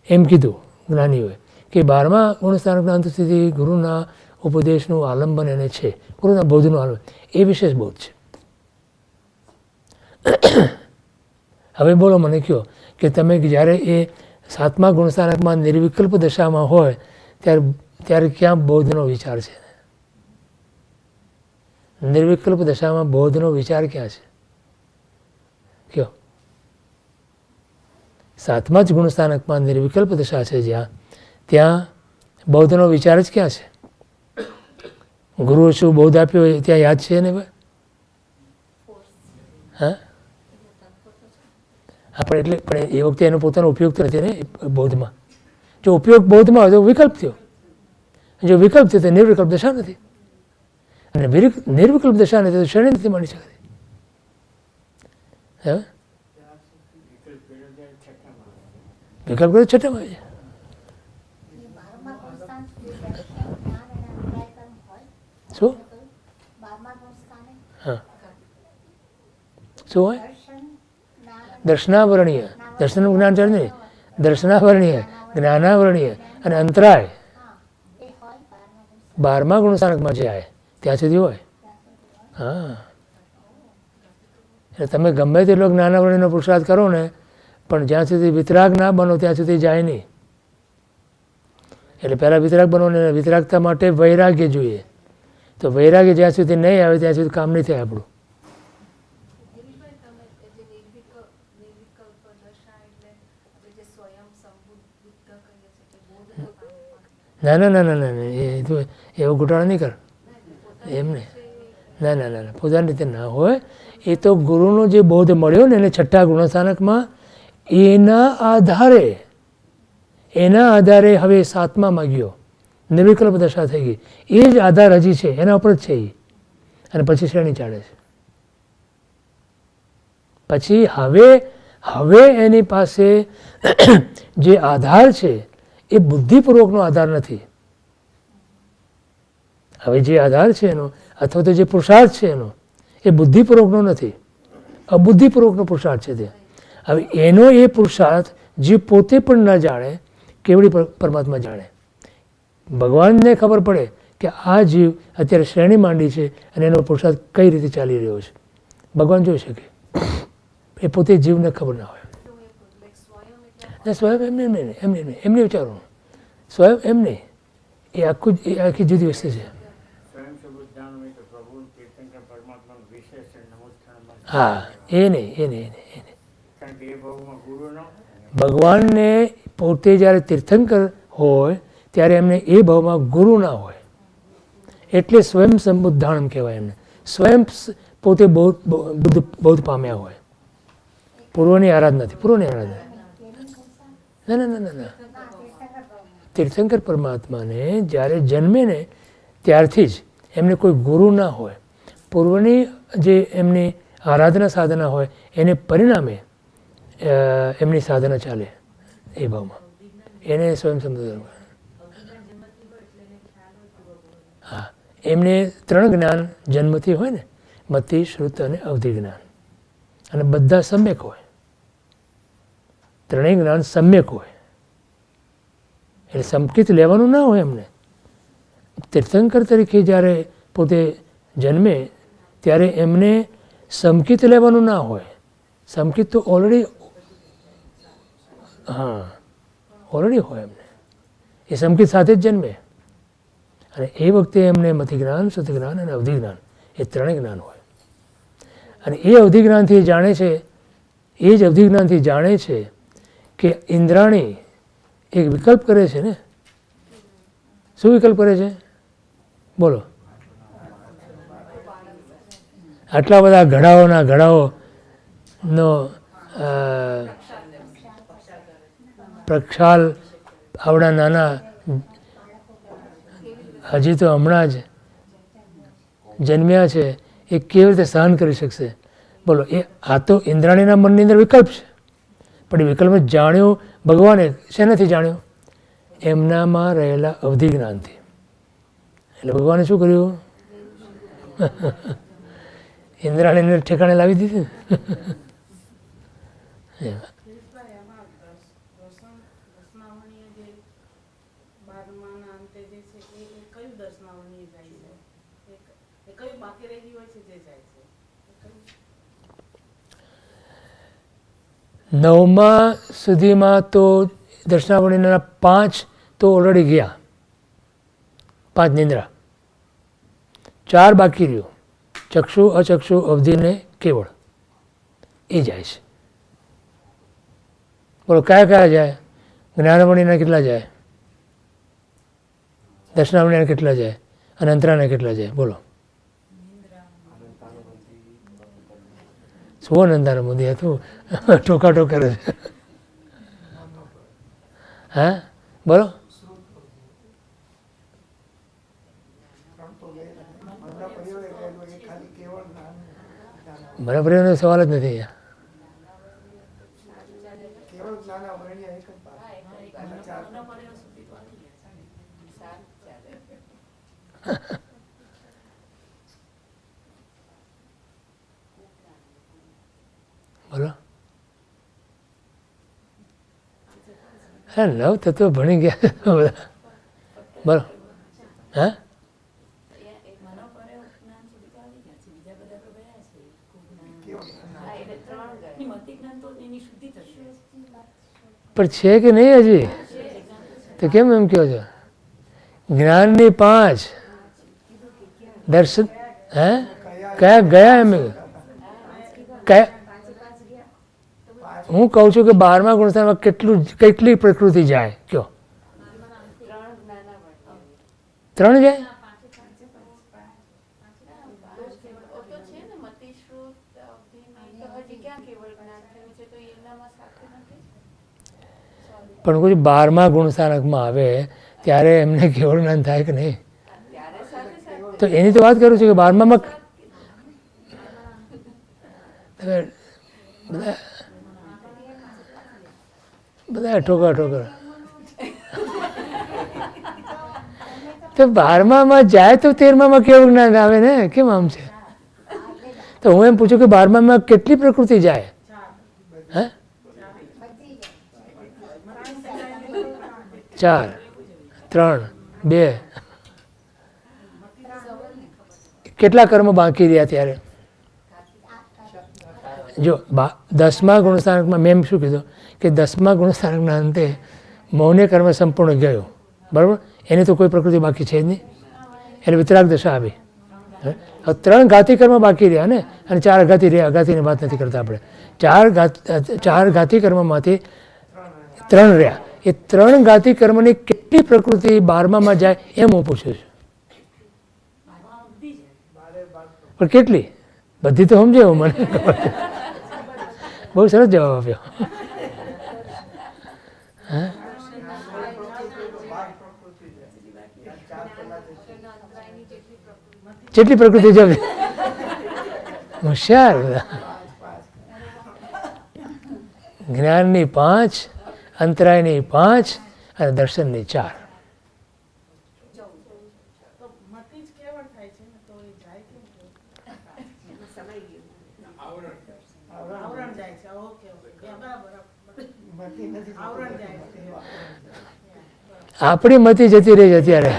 એમ કીધું જ્ઞાનીઓએ કે 12મા ગુણસ્થાનકના અંત સુધી ગુરુના ઉપદેશનું આલંબન એને છે, ગુરુના બોધનું આલંબન, એ વિશેષ બોધ છે. હવે બોલો મને કહો કે તમે જ્યારે એ 7મા ગુણસ્થાનકમાં નિર્વિકલ્પ દશામાં હોય ત્યારે ક્યાં બોધનો વિચાર છે? નિર્વિકલ્પ દશામાં બોધનો વિચાર ક્યાં છે? કયો? 7મા જ ગુણસ્થાનકમાં નિર્વિકલ્પ દશા છે જ્યાં, ત્યાં બૌદ્ધનો વિચાર જ ક્યાં છે? ગુરુએ શું બૌદ્ધ આપ્યો ત્યાં યાદ છે ને ભાઈ? હા, આપણે એટલે પણ એ વખતે એનો પોતાનો ઉપયોગ તો નથી ને બૌદ્ધમાં. જો ઉપયોગ બૌદ્ધમાં હોય તો વિકલ્પ થયો, જો વિકલ્પ થયો તો નિર્વિકલ્પ દશા નથી, અને નિર્વિકલ્પ દશા નથી તો ક્ષણે નથી માની શકતી. હા, વિકલ્પ કર્યો છઠ્ઠામાં છે. શું? હા, શું હોય? દર્શનાવરણીય, દર્શનનું જ્ઞાન ચાલે નહીં, દર્શનાવરણીય, જ્ઞાનાવરણીય અને અંતરાય 12મા ગુણસ્થાનકમાં જે આવે ત્યાં સુધી હોય. હા, એટલે તમે ગમે તેટલો જ્ઞાનાવરણીનો પુરુષાર્થ કરો ને, પણ જ્યાં સુધી વિતરાગ ના બનો ત્યાં સુધી જાય નહીં. એટલે પહેલાં વિતરાગ બનો ને, વિતરાગતા માટે વૈરાગ્ય જોઈએ. તો વૈરાગ્ય જ્યાં સુધી નહીં આવે ત્યાં સુધી કામ નહીં થાય આપણું. ના ના ના ના ના, એ તો એવો ઘોટાળો નહીં કર એમને. ના ના ના, પોતાની રીતે ના હોય. એ તો ગુરુનો જે બોધ મળ્યો ને એને 6ઠ્ઠા ગુણસ્થાનકમાં, એના આધારે હવે 7મામાં ગયો, નિર્વિકલ્પ દશા થઈ ગઈ. એ જ આધાર હજી છે, એના ઉપર જ છે એ, અને પછી શ્રેણી ચાલે છે. પછી હવે એની પાસે જે આધાર છે એ બુદ્ધિપૂર્વકનો આધાર નથી. હવે જે આધાર છે એનો, અથવા તો જે પુરુષાર્થ છે એનો, એ બુદ્ધિપૂર્વકનો નથી, અબુદ્ધિપૂર્વકનો પુરુષાર્થ છે તે. હવે એનો એ પુરુષાર્થ જે પોતે પણ ન જાણે, કેવડી પરમાત્મા જાણે. ભગવાનને ખબર પડે કે આ જીવ અત્યારે શ્રેણી માંડી છે અને એનો પુરુષાર્થ કઈ રીતે ચાલી રહ્યો છે, ભગવાન જોઈ શકે. એ પોતે જીવને ખબર ના હોય. સ્વયં એમને વિચારવાનું, સ્વયં એમ નહીં, એ આખી જુદી વસ્તુ છે. હા, એ નહીં. ભગવાનને પોતે જ્યારે તીર્થંકર હોય ત્યારે એમને એ ભાવમાં ગુરુ ના હોય, એટલે સ્વયં સંબુદ્ધાણમ કહેવાય એમને. સ્વયં પોતે બૌદ્ધ પામ્યા હોય. પૂર્વની આરાધનાથી, પૂર્વની આરાધના. ના ના ના ના, તીર્થંકર પરમાત્માને જ્યારે જન્મે ને ત્યારથી જ એમને કોઈ ગુરુ ના હોય. પૂર્વની જે એમની આરાધના સાધના હોય એને પરિણામે એમની સાધના ચાલે એ ભાવમાં, એને સ્વયં સંબોધન. હા, એમને 3 જ્ઞાન જન્મથી હોય ને, મતિ, શ્રુત અને અવધિ જ્ઞાન, અને બધા સમ્યક હોય. 3 જ્ઞાન સમ્યક હોય, એટલે સંકિત લેવાનું ના હોય એમને. તીર્થંકર તરીકે જ્યારે પોતે જન્મે ત્યારે એમને સંકિત લેવાનું ના હોય. સંકિત તો ઓલરેડી હોય એમને, એ સંકિત સાથે જ જન્મે. અને એ વખતે એમને મતિ જ્ઞાન, શ્રુતિ જ્ઞાન અને અવધિ જ્ઞાન, એ 3 જ્ઞાન હોય. અને એ અવધિ જ્ઞાનથી જાણે છે, એ જ અવધિ જ્ઞાનથી જાણે છે કે ઇન્દ્રાણી એક વિકલ્પ કરે છે ને. શું વિકલ્પ કરે છે બોલો? આટલા બધા ઘડાઓનો પ્રક્ષાલ આવડા નાના, હજી તો હમણાં જ જન્મ્યા છે, એ કેવી રીતે સહન કરી શકશે બોલો? એ આ તો ઇન્દ્રાણીના મનની અંદર વિકલ્પ છે, પણ એ વિકલ્પ જાણ્યો ભગવાને શેનાથી જાણ્યો? એમનામાં રહેલા અવધિ જ્ઞાનથી. એટલે ભગવાને શું કર્યું? ઇન્દ્રાણીને ઠેકાણે લાવી દીધી. નવમા સુધીમાં તો દર્શનાવળીના 5 તો ઓલરેડી ગયા, 5 નિંદ્રા, 4 બાકી રહ્યું, ચક્ષુ અચક્ષુ અવધિને કેવળ એ જાય છે. બોલો કયા કયા જાય? જ્ઞાનવળીના કેટલા જાય? દર્શનાવળીના કેટલા જાય? અને અંતરાના કેટલા જાય? બોલો. સ્વનંદાનો મોદી હતું ટોકાટોક કરે છે. હા બોલો. બરાબર એનો સવાલ જ નથી. બોલો. હા 9 તત્વ ભણી ગયા બધા. બોલો. હા પણ છે કે નહીં હજી? તો કેમ એમ કહો છો? જ્ઞાનની 5 દર્શન હે કયા ગયા? એમ કયા? હું કહું છું કે 12મા ગુણસ્થાનમાં કેટલી પ્રકૃતિ જાય? કયો? 3 જાય? પણ કોઈ 12મા ગુણસ્થાનકમાં આવે ત્યારે એમને કેવળ જ્ઞાન થાય કે નહીં? તો એની તો વાત કરું છું કે 12મામાં બધા ઠોકર તો 12મામાં જાય તો 13મામાં કેવું જ્ઞાન આવે ને? કેમ આમ છે? તો હું એમ પૂછું કે 12મામાં કેટલી પ્રકૃતિ જાય? હે 4 3 2 કેટલા કર્મ બાકી રહ્યા ત્યારે? જો 10મા ગુણસ્થાનકમાં મેં શું કીધું કે 10મા ગુણસ્થાનકના અંતે મૌન્ય કર્મ સંપૂર્ણ ગયો, બરાબર? એની તો કોઈ પ્રકૃતિ બાકી છે જ નહીં, એટલે વિતરાગ દશા આવી. હવે 3 ઘાતી કર્મ બાકી રહ્યા ને, અને 4 અઘાતી રહ્યા. અઘાતીની વાત નથી કરતા આપણે. 4 ઘાતી કર્મમાંથી 3 રહ્યા. એ 3 ઘાતી કર્મની કેટલી પ્રકૃતિ 12મામાં જાય એમ હું પૂછું છું. પણ કેટલી? બધી તો સમજે એવું મને. બહુ સરસ જવાબ આપ્યો. હા જેટલી પ્રકૃતિ જવી હોશિયાર બધા. જ્ઞાનની 5, અંતરાયની 5 અને દર્શનની 4. આપણી મતી જતી રહી છે અત્યારે.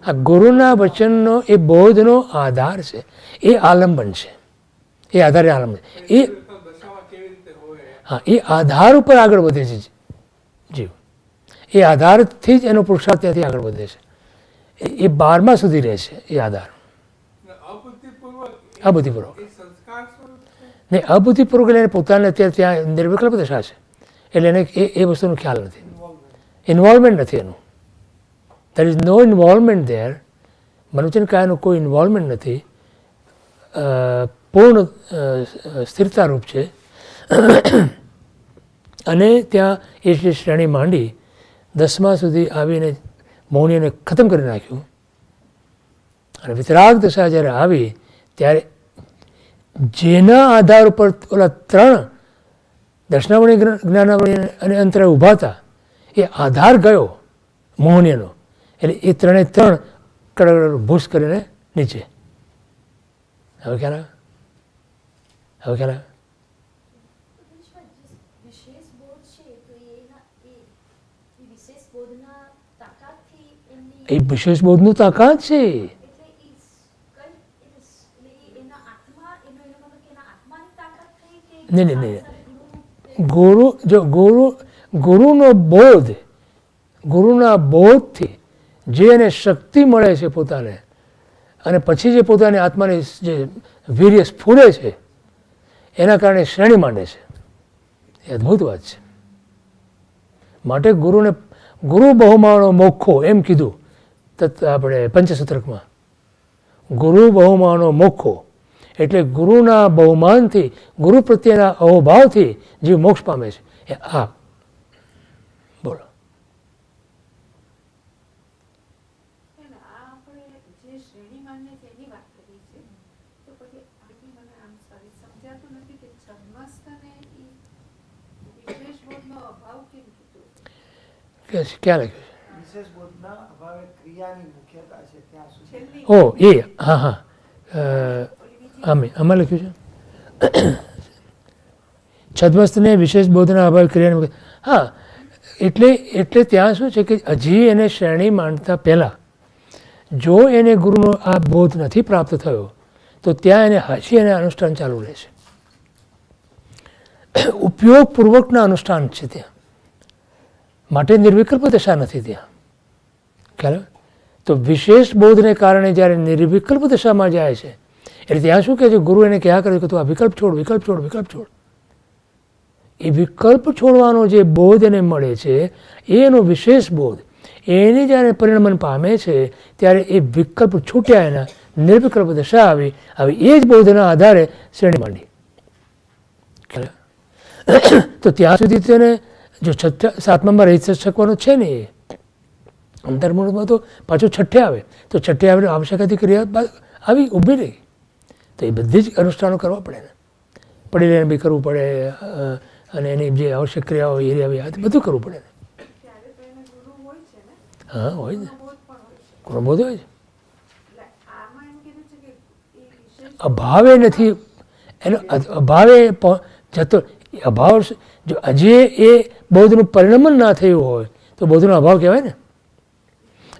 આ ગુરુના વચનનો એ બોધનો આધાર છે, એ આલંબન છે, એ આધારે આલંબન એ હા એ આધાર ઉપર આગળ વધે છે જીવ. એ આધારથી જ એનો પુરુષાર્થ ત્યાંથી આગળ વધે છે. એ 12મા સુધી રહે છે એ આધાર. અબુદ્ધિપૂર્વક નહીં, અબુદ્ધિપૂર્વક એટલે પોતાને અત્યારે ત્યાં નિર્વિકલ્પ દશા છે, એટલે એને એ વસ્તુનો ખ્યાલ નથી, ઇન્વોલ્વમેન્ટ નથી એનું. there is no involvement there. મનોચન કાયાનું કોઈ ઇન્વોલ્વમેન્ટ નથી, પૂર્ણ સ્થિરતારૂપ છે. અને ત્યાં એ શ્રેણી માંડી 10મા સુધી આવીને મૌનીને ખતમ કરી નાખ્યું. અને વિતરાગ દશા જ્યારે આવી ત્યારે જેના આધાર ઉપર ઓલા 3 દર્શનાવળી, જ્ઞાનાવળી અને અંતરાય ઊભા હતા, એ આધાર ગયો મોહનીયનો, એટલે એ 3 કડક ભૂસ કરીને નીચે. હવે ખ્યાલ આવે? હવે ખ્યાલ આવે? એ વિશેષ બોધનું તાકાત છે. નહીં. ગુરુનો બોધ, ગુરુના બોધથી જે એને શક્તિ મળે છે પોતાને, અને પછી જે પોતાની આત્માની જે વીર્ય સ્ફુરે છે, એના કારણે શ્રેણી માંડે છે. એ અદ્ભુત વાત છે. માટે ગુરુ બહુમાનો મોક્ષો એમ કીધું આપણે પંચસૂત્રકમાં. ગુરુ બહુમાનો મોક્ષો એટલે ગુરુના બહુમાનથી, ગુરુ પ્રત્યેના અહોભાવથી જીવ મોક્ષ પામે છે. એ આ બોલો. ક્યાં લખ્યું છે? ઓ એ હા આમાં લખ્યું છે છદ્મસ્તને વિશેષ બોધના અભાવે ક્રિયાની. હા, એટલે ત્યાં શું છે કે હજી એને શ્રેણી માનતા પહેલાં જો એને ગુરુનો આ બોધ નથી પ્રાપ્ત થયો તો ત્યાં એને હજી એને અનુષ્ઠાન ચાલુ રહેશે. ઉપયોગપૂર્વકના અનુષ્ઠાન છે ત્યાં, માટે નિર્વિકલ્પ દશા નથી ત્યાં. ખ્યાલ? તો વિશેષ બોધને કારણે જ્યારે નિર્વિકલ્પ દશામાં જાય છે, એટલે ત્યાં શું કહે છે, ગુરુ એને કહ્યા કરે કે તું આ વિકલ્પ છોડ, વિકલ્પ છોડ, વિકલ્પ છોડ. એ વિકલ્પ છોડવાનો જે બોધ એને મળે છે, એનો વિશેષ બોધ, એને જ્યારે પરિણમન પામે છે ત્યારે એ વિકલ્પ છૂટ્યા, એના નિર્વિકલ્પ દશા આવી. હવે એ જ બોધના આધારે શ્રેણી માંડી. તો ત્યાં સુધી તેને જો 7મામાં રહી શકવાનું છે ને, એ અંતર્મુખમાં તો પાછું 6 આવે, તો 6 આવે આવશ્યકતાથી ક્રિયા આવી ઊભી રહી. તો એ બધી જ અનુષ્ઠાનો કરવા પડે ને, પડી લઈને બી કરવું પડે, અને એની જે આવશ્યક ક્રિયાઓ એ બધું કરવું પડે ને. હા, હોય ને, ગુણબોધ હોય છે. અભાવે નથી, એનો અભાવે જતો. અભાવ જો હજી એ બૌદ્ધનું પરિણમન ના થયું હોય તો બૌદ્ધનો અભાવ કહેવાય ને.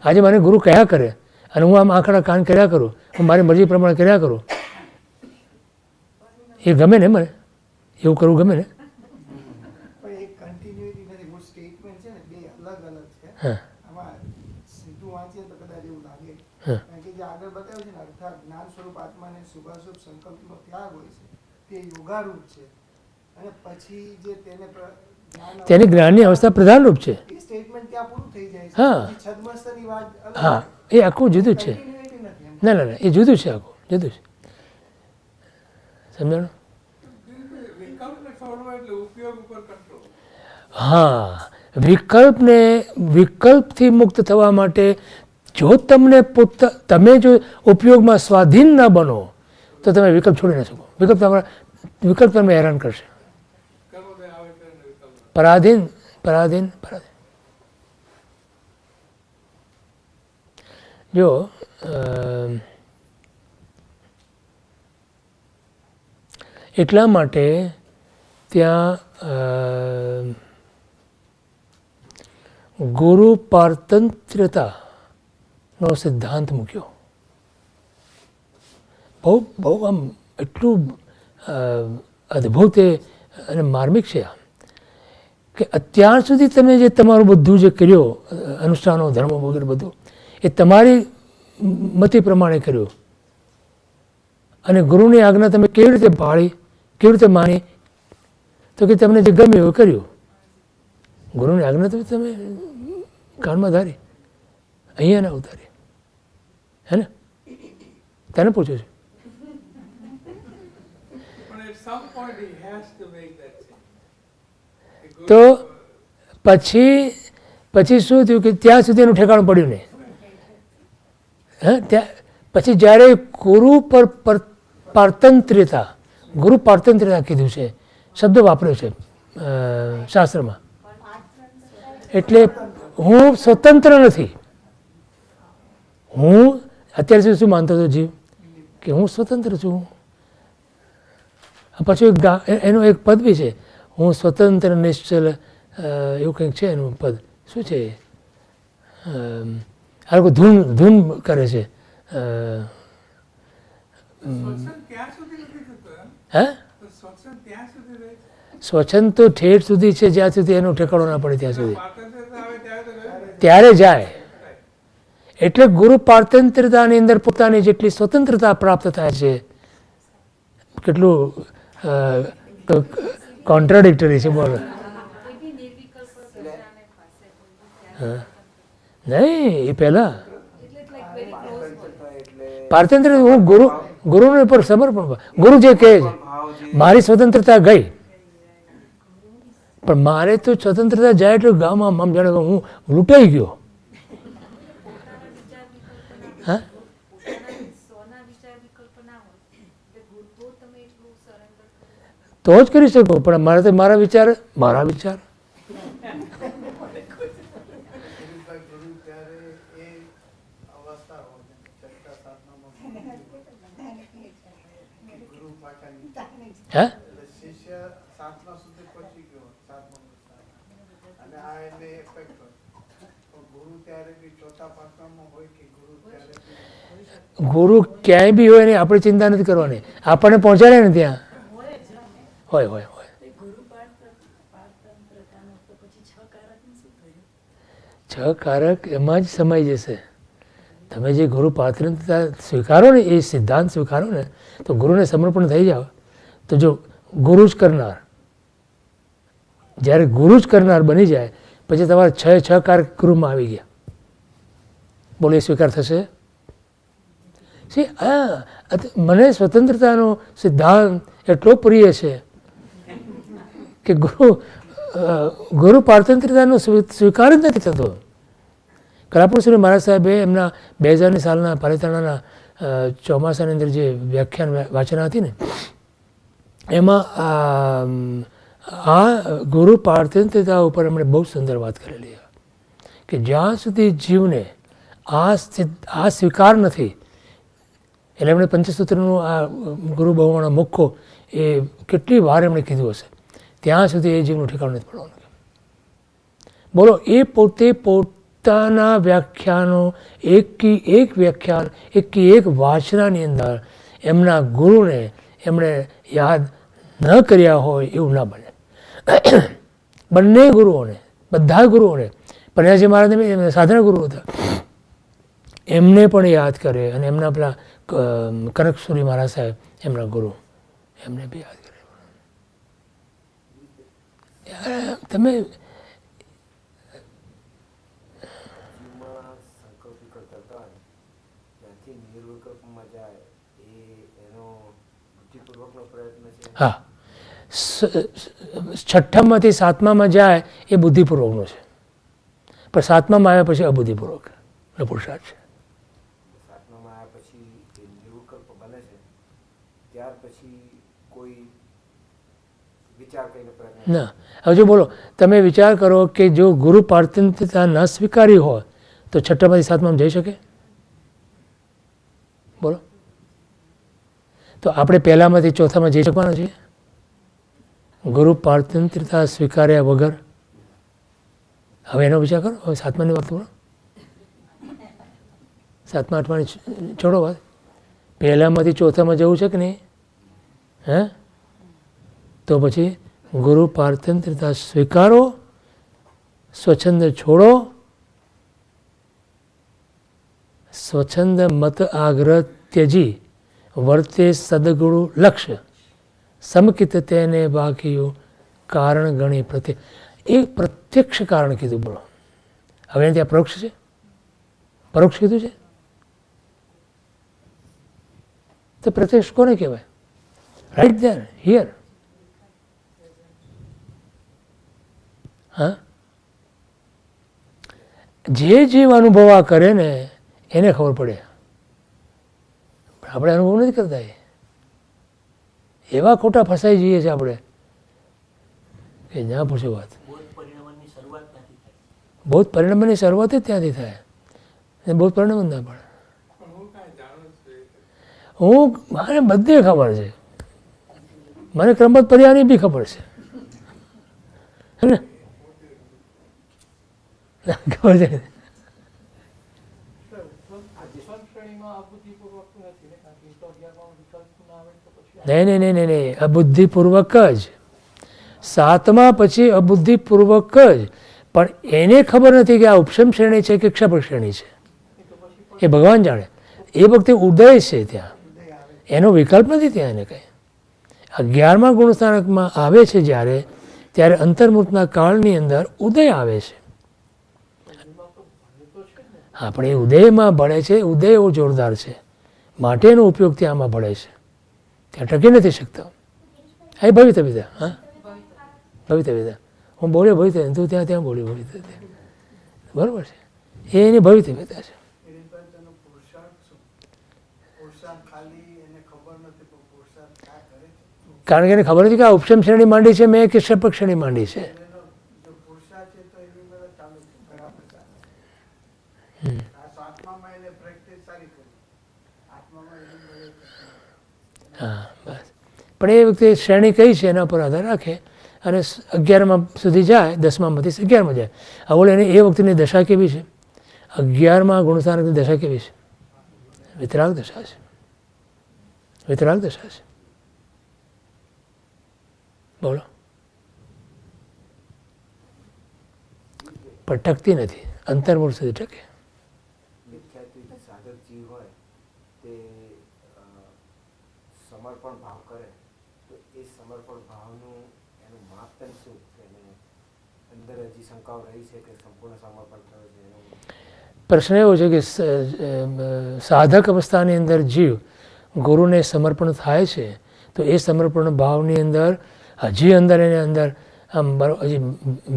આજે મને ગુરુ કહ્યા કરે અને હું આમ આંખડા કાન કર્યા કરું, હું મારી મરજી પ્રમાણે કર્યા કરું, એ ગમે ને? મને એવું કરવું ગમે ને? તેની જ્ઞાનની અવસ્થા પ્રધાનરૂપ છે. હા હા, એ આખું જુદું જ છે. ના, એ જુદું છે, આખું જુદું છે. સમજાણું? હા, વિકલ્પથી મુક્ત થવા માટે જો તમે જો ઉપયોગમાં સ્વાધીન ના બનો તો તમે વિકલ્પ છોડી ના શકો. વિકલ્પ તમને હેરાન કરશે. પરાધીન. જો એટલા માટે ત્યાં ગુરુ પારતંત્રતાનો સિદ્ધાંત મૂક્યો. બહુ આમ એટલું અદ્ભુત અને માર્મિક છે આ, કે અત્યાર સુધી તમે જે તમારું બધું જે કર્યો, અનુષ્ઠાનો, ધર્મો વગેરે બધું, એ તમારી મતિ પ્રમાણે કર્યું, અને ગુરુની આજ્ઞા તમે કેવી રીતે પાળી, કેવી રીતે માની? તો કે તમને જે ગમ્યું એવું કર્યું. ગુરુની આજ્ઞા તો તમે કાનમાં ધારી, અહીંયા ના ઉતારી, હે ને? તને પૂછું છું. તો પછી શું થયું કે ત્યાં સુધી એનું ઠેકાણું પડ્યું નહીં. હા, ત્યાં પછી જ્યારે ગુરુ પર પારતંત્ર્યતા, ગુરુ પારતંત્ર્યતા કીધું છે, શબ્દ વાપર્યો છે શાસ્ત્રમાં. એટલે હું સ્વતંત્ર નથી. હું અત્યાર સુધી શું માનતો હતો જીવ કે હું સ્વતંત્ર છું. પછી એનું એક પદ બી છે, હું સ્વતંત્ર નિશ્ચલ, એવું કંઈક છે એનું પદ. શું છે આ લોકો ધૂન ધૂન કરે છે. હે સ્વચ્છંદ તો ઠેઠ સુધી છે, જ્યાં સુધી એનું ઠેકાણો ના પડે ત્યાં સુધી, ત્યારે જાય. એટલે ગુરુ પારતંત્રતાની અંદર પોતાની જેટલી સ્વતંત્રતા પ્રાપ્ત થાય છે, કેટલું કોન્ટ્રાડિક્ટરી છે બોલો. નહીં, એ પહેલા પારતંત્ર હું ગુરુને પર સમર્પણ, ગુરુ જે કહે છે મારી સ્વતંત્રતા ગઈ, પણ મારે તો સ્વતંત્રતા જાય એટલે ગામમાં આમ જાણે હું લૂંટાઈ ગયો. હા, તો જ કરી શકો, પણ મારે તો મારા વિચાર હે ગુરુ ક્યાંય બી હોય ને આપણે ચિંતા નથી કરવાની, આપણને પહોંચાડે ને ત્યાં હોય હોય હોય. છ કારક એમાં જ સમાઈ જશે. તમે જે ગુરુ પારતંત્રતા સ્વીકારો ને, એ સિદ્ધાંત સ્વીકારો ને, તો ગુરુને સમર્પણ થઈ જાઓ. તો જો ગુરુ જ કરનાર, જ્યારે ગુરુ જ કરનાર બની જાય પછી તમારા છ કારક ગુરુમાં આવી ગયા. બોલો, એ સ્વીકાર થશે? મને સ્વતંત્રતાનો સિદ્ધાંત એટલો પ્રિય છે કે ગુરુ પારતંત્રતાનો સ્વીકાર જ નથી થતો. કલાપુર શ્રી મહારાજ સાહેબે એમના 2000 સાલના પાલિતાણાના ચોમાસાની અંદર જે વ્યાખ્યાન વાંચના હતી ને, એમાં આ ગુરુ પારતંત્રતા ઉપર એમણે બહુ સુંદર વાત કરેલી કે જ્યાં સુધી જીવને આ સ્વીકાર નથી, એટલે એમણે પંચસૂત્રનું આ ગુરુ બહુમાનો મુખ્ય એ કેટલી વાર એમણે કીધું હશે, ત્યાં સુધી એ જીવનું ઠેકાણું નથી પડવાનું. બોલો, એ પોતે પોતાના વ્યાખ્યાનો એક વ્યાખ્યાન એક વાંચનાની અંદર એમના ગુરુને એમણે યાદ ન કર્યા હોય એવું ના બને. બંને ગુરુઓને, બધા ગુરુઓને, પન્યાજી મહારાજ સાધના ગુરુ હતા, એમને પણ યાદ કરે, અને એમના પેલા કનકસુરી મહારાજ સાહેબ એમના ગુરુ, એમને બી યાદ કરે. તમે હા, છઠ્ઠામાંથી સાતમામાં જાય એ બુદ્ધિપૂર્વકનો છે, પણ સાતમામાં આવ્યા પછી અબુદ્ધિપૂર્વક પુરુષાર્થ છે. ના, હજુ બોલો, તમે વિચાર કરો કે જો ગુરુ પારતંત્રતા ન સ્વીકારી હોય તો છઠ્ઠામાંથી સાતમામાં જઈ શકે? બોલો, તો આપણે પહેલામાંથી ચોથામાં જઈ શકવાના છીએ ગુરુ પારતંત્રતા સ્વીકાર્યા વગર? હવે એનો વિચાર કરો. હવે સાતમાની વાત બોલો, સાતમા આઠમાની છોડો વાત, પહેલામાંથી ચોથામાં જવું છે કે નહીં? હે, તો પછી ગુરુ પારતંત્રતા સ્વીકારો, સ્વચ્છંદ છોડો, સ્વચ્છંદ મત આગ્રહ ત્યજી વર્તે સદગુરુ લક્ષ્ય સમકિત તેને બાકીયું કારણ ગણી પ્રત્યે. એ પ્રત્યક્ષ કારણ કીધું. બોલો, હવે ત્યાં પરોક્ષ છે, પરોક્ષ કીધું છે, તો પ્રત્યક્ષ કોને કહેવાય? Right there, here. હા, જે જીવ અનુભવા કરે ને એને ખબર પડે, આપણે અનુભવ નથી કરતા. એવા ખોટા ફસાઈ જઈએ છીએ આપણે કે જ્યાં પૂછો વાત. બૌદ્ધ પરિણામની શરૂઆત જ ત્યાંથી થાય. બૌદ્ધ પરિણામ જ ના પડે. મને બધે ખબર છે. મને ક્રમબદ્ધ પર્યાયની બી ખબર છે. હે ને ખબર છે. નહીં, અબુદ્ધિપૂર્વક જ. 7મા પછી અબુદ્ધિપૂર્વક જ. પણ એને ખબર નથી કે આ ઉપશમ શ્રેણી છે કે ક્ષપક શ્રેણી છે. એ ભગવાન જાણે. એ વખતે ઉદય છે ત્યાં, એનો વિકલ્પ નથી ત્યાં. એને કંઈ 11મા ગુણસ્થાનકમાં આવે છે જ્યારે, ત્યારે અંતર્મુખના કાળની અંદર ઉદય આવે છે. આપણે ઉદયમાં ભળે છે. ઉદય એવો જોરદાર છે માટે એનો ઉપયોગ ત્યાં આમાં ભળે છે. ત્યાં ટકી નથી શકતા. એ ભવિત વિધા. હા, ભવિત વિધા. હું બોલ્યો ભવિત, તું ત્યાં બોલ્યો ભવિત. બરોબર છે. એ એની ભવિત વિધા છે. કારણ કે એને ખબર નથી કે આ ઉપશમ શ્રેણી માંડી છે મેં કે ક્ષપક શ્રેણી માંડી છે. હા, બસ. પણ એ વખતે શ્રેણી કઈ છે એના પર આધાર રાખે અને 11મા સુધી જાય, 10મામાંથી 11માં જાય. હવે એને એ વખતની દશા કેવી છે? 11મા ગુણસ્થાનકની દશા કેવી છે? વિતરાગ દશા છે. વિતરાગ દશા છે. બોલો. પણ ટકતી નથી. અંતર્મુખ સુધી ટકે. પ્રશ્ન એવો છે કે સાધક અવસ્થાની અંદર જીવ ગુરુને સમર્પણ થાય છે તો એ સમર્પણ ભાવની અંદર હજી અંદર એની અંદર આમ હજી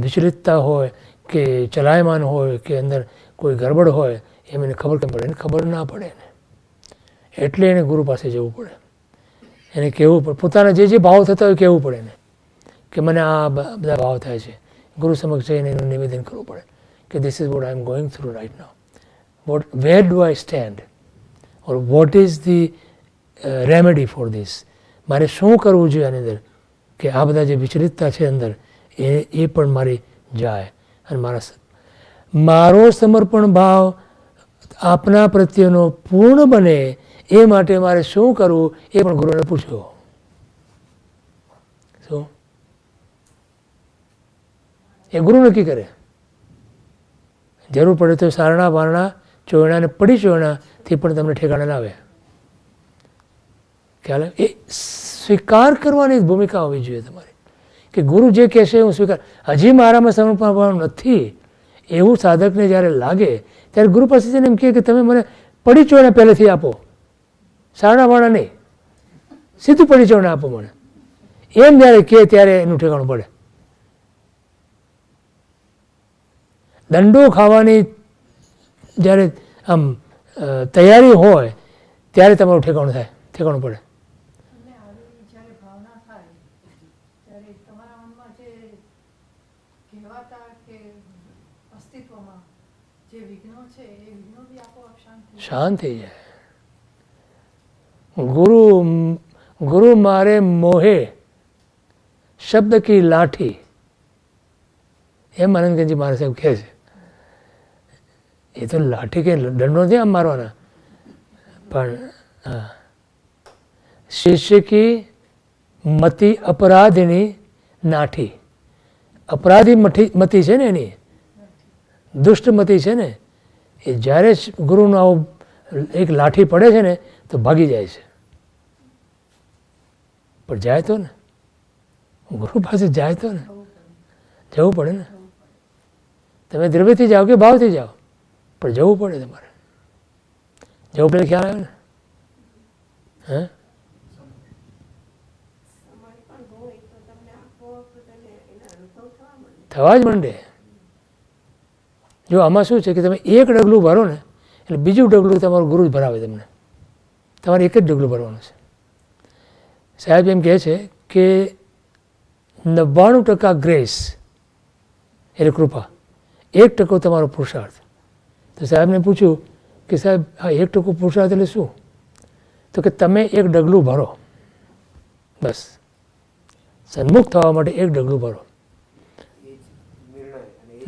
વિચલિતતા હોય કે ચલાયમાન હોય કે અંદર કોઈ ગરબડ હોય એમ એને ખબર કેમ પડે? એને ખબર ના પડે એને. એટલે એને ગુરુ પાસે જવું પડે. એને કહેવું પડે. પોતાના જે ભાવ થતા હોય કહેવું પડે એને કે મને આ બધા ભાવ થાય છે. ગુરુ સમક્ષ જઈને એનું નિવેદન કરવું પડે કે this is what I am going through right now. Where do I stand? Or what is the remedy for this? મારે શું કરવું જોઈએ આની અંદર કે આ બધા જે વિચલિતતા છે અંદર એ પણ મારી જાય અને મારો સમર્પણ ભાવ આપના પ્રત્યેનો પૂર્ણ બને એ માટે મારે શું કરવું એ પણ ગુરુને પૂછ્યો. શું એ ગુરુ નક્કી કરે. જરૂર પડે તો સારણા વારણા ચોયણા ને પડી ચોયણાથી પણ તમને ઠેકાણે લાવે. ખ્યાલ એ સ્વીકાર કરવાની ભૂમિકા હોવી જોઈએ તમારી કે ગુરુ જે કહેશે હું સ્વીકાર. હજી મારામાં સમર્પણ ભાવ નથી એવું સાધકને જ્યારે લાગે ત્યારે ગુરુ પાસે જઈને એમ કહે કે તમે મને પડી ચોયણા પહેલેથી આપો, સારણા વારણા નહીં, સીધું પડી ચોયણા આપો મને. એમ જ્યારે કહે ત્યારે એનું ઠેકાણું પડે. દંડો ખાવાની જ્યારે આમ તૈયારી હોય ત્યારે તમારું ઠેકાણું થાય, ઠેકાણું પડે. શાંત થઈ જાય. ગુરુ મારે મોહે શબ્દ કી લાઠી એમ આનંદગંજી મહારાજ સાહેબ કહે છે. એ તો લાઠી કે દંડો નથી આમ મારવાના પણ હા શિષ્ય કી મતિ અપરાધીની નાઠી. અપરાધી મતિ છે ને એની દુષ્ટ મતિ છે ને એ જ્યારે ગુરુનો આવો એક લાઠી પડે છે ને તો ભાગી જાય છે. પણ જાય તો ને ગુરુ પાસે જાય તો ને જવું પડે ને. તમે દ્રવ્યથી જાઓ કે ભાવથી જાઓ પણ જવું પડે તમારે. જવું પડે ખ્યાલ આવે ને. હે થવા જ માંડે. જો આમાં શું છે કે તમે એક ડગલું ભરો ને એટલે બીજું ડગલું તમારું ગુરુ જ ભરાવે તમને. તમારે એક જ ડગલું ભરવાનું છે. સાહેબ એમ કહે છે કે 99% ગ્રેસ એટલે કૃપા, 1% તમારો પુરુષાર્થ. તો સાહેબને પૂછ્યું કે સાહેબ આ 1% પુરુષાર્થ એટલે શું? તો કે તમે એક ડગલું ભરો, બસ સન્મુખ થવા માટે એક ડગલું ભરો.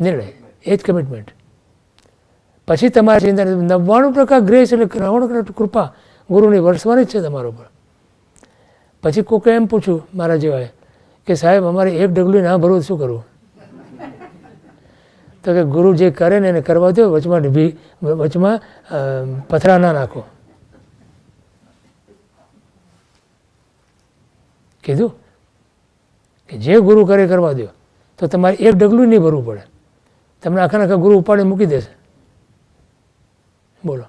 નિર્ણય, એ જ કમિટમેન્ટ. પછી તમારી ચિંતા 99% ગ્રેસ એટલે 99% કૃપા ગુરુની વરસવાની જ છે તમારા ઉપર. પછી કોકે એમ પૂછ્યું મારા જેવાએ કે સાહેબ અમારે એક ડગલું ના ભરવું શું કરવું? તો કે ગુરુ જે કરે ને એને કરવા દો, વચમાં પથરા ના નાખો. કીધું કે જે ગુરુ કરે કરવા દો, તો તમારે એક ડગલું નહીં ભરવું પડે, તમને આખા આખા ગુરુ ઉપાડી મૂકી દેશે. બોલો.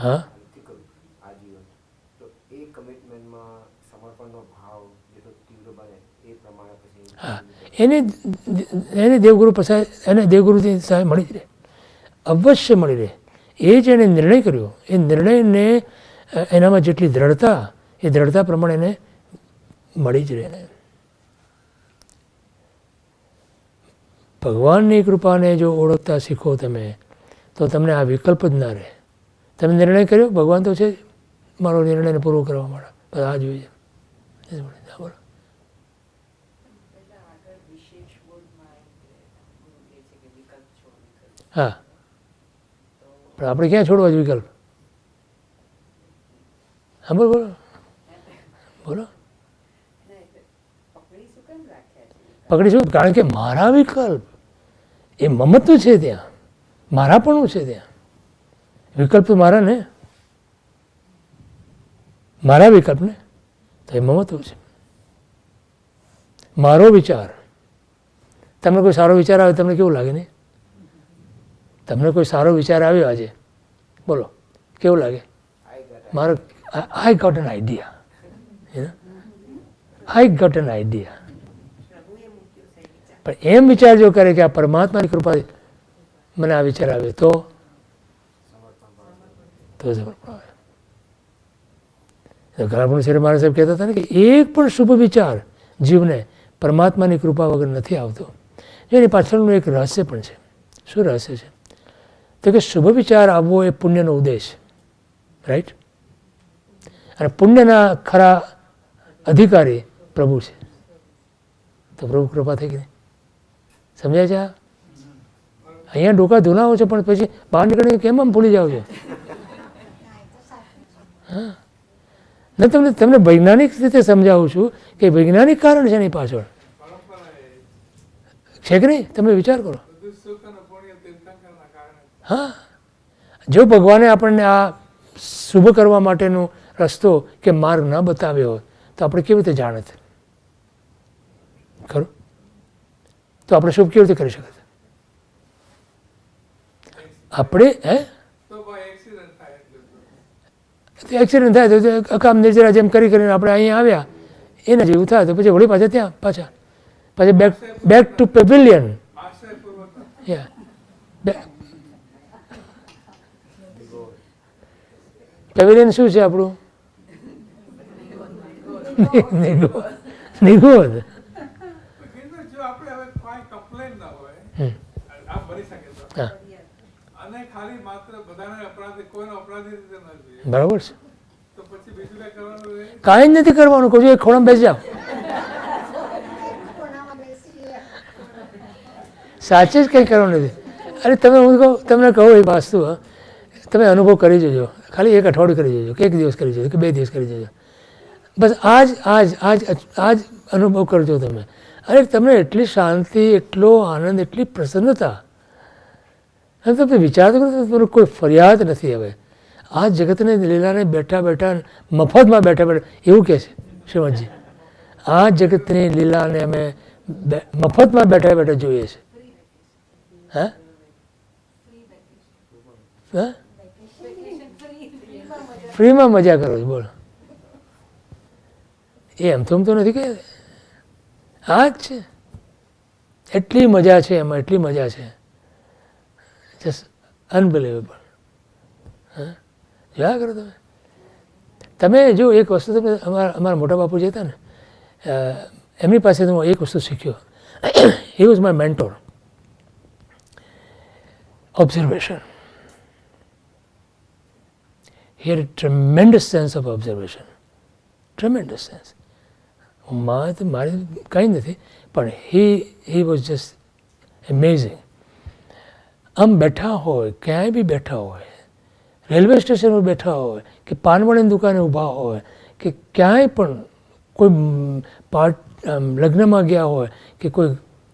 હા, હા, એને દેવગુરુ પસાય, એને દેવગુરુની સહાય મળી જ રહે, અવશ્ય મળી રહે. એ જ એને નિર્ણય કર્યો, એ નિર્ણયને એનામાં જેટલી દ્રઢતા, એ દ્રઢતા પ્રમાણે એને મળી જ રહે. ભગવાનની કૃપાને જો ઓળખતા શીખો તમે, તો તમને આ વિકલ્પ જ ના રહે. તમે નિર્ણય કર્યો, ભગવાન તો છે મારો નિર્ણયને પૂરો કરવા માટે, બસ આ જોઈએ. બોલો. હા, પણ આપણે ક્યાં છોડવા જ વિકલ્પ? હા, બોલો બોલો બોલો. પકડીશું કારણ કે મારા વિકલ્પ એ મમત્વ છે, ત્યાં મારાપણું છે, ત્યાં વિકલ્પ તો મારા ને, મારા વિકલ્પ ને, તો એ મમત્વ છે. મારો વિચાર, તમને કોઈ સારો વિચાર આવે તમને કેવું લાગે? ને તમને કોઈ સારો વિચાર આવ્યો આજે, બોલો કેવું લાગે? મારો I got an idea, I got an idea. પણ એમ વિચાર જો કરે કે આ પરમાત્માની કૃપાથી મને આ વિચાર આવ્યો, તો સમર્પણ આવે. ઘણા શરીર મારા સાહેબ કહેતા હતા ને કે એક પણ શુભ વિચાર જીવને પરમાત્માની કૃપા વગર નથી આવતો. એની પાછળનું એક રહસ્ય પણ છે. શું રહસ્ય છે? તો કે શુભ વિચાર આવવો એ પુણ્યનો ઉદ્દેશ, રાઈટ? અને પુણ્યના ખરા અધિકારી પ્રભુ છે. તો પ્રભુ કૃપા થઈ ગઈ. સમજાય છે? અહીંયા ડોકા ધુનાવો છો, પણ પછી બહાર નીકળીને કેમ આમ ભૂલી જાઓ છો? હા, ને તમને વૈજ્ઞાનિક રીતે સમજાવું છું કે વૈજ્ઞાનિક કારણ છે એની પાછળ, છે કે નહીં? તમે વિચાર કરો. હા, જો ભગવાને આપણને આ શુભ કરવા માટેનો રસ્તો કે માર્ગ ન બતાવ્યો હોય તો આપણે કેવી રીતે જાણત? ખરું? તો આપણે શુભ કેવી રીતે કરી શકત? આપણે એક્સિડન્ટ થાય તો અકામ નિર્જરા જેમ કરીને આપણે અહીંયા આવ્યા, એના જેવું થાય તો પછી વળી પાછા બેક ટુ પેવિલિયન. પેવિલિયન શું છે આપણું? નિગોદ. બરાબર છે. કાંઈ જ નથી કરવાનું, કોઈ એક ખોળામાં બેસી જાઓ. સાચે જ કંઈ કરવાનું નથી. અરે તમે હું તમને કહું એ વાસ્તુ તમે અનુભવ કરી જજો, ખાલી એક અઠવાડિયું કરી જજો, કે એક દિવસ કરી જજો, કે 2 દિવસ કરી જજો. બસ આજ અનુભવ કરજો તમે. અરે તમને એટલી શાંતિ, એટલો આનંદ, એટલી પ્રસન્નતા. અને તમે વિચાર કરો તો કોઈ ફરિયાદ નથી. હવે આ જગતને લીલાને બેઠા બેઠા મફતમાં બેઠા એવું કહે છે શ્રીમદજી, આ જગતની લીલાને અમે મફતમાં બેઠા બેઠા જોઈએ છે. હા, ફ્રીમાં મજા કરો છો. બોલો, એમ તો નથી કે આ જ છે. એટલી મજા છે એમાં, એટલી મજા છે, જસ્ટ અનબિલિવેબલ. હા, જોયા કરો તમે. તમે જો એક વસ્તુ તમે અમારા મોટા બાપુ જે હતા ને, એમની પાસે હું એક વસ્તુ શીખ્યો. He was my mentor. Observation. He had a tremendous sense of observation. Tremendous sense. મારી કંઈ નથી, પણ he was just amazing. આમ બેઠા હોય, ક્યાંય બી બેઠા હોય, રેલવે સ્ટેશન પર બેઠા હોય, કે પાનવાળીની દુકાને ઊભા હોય, કે ક્યાંય પણ કોઈ લગ્નમાં ગયા હોય, કે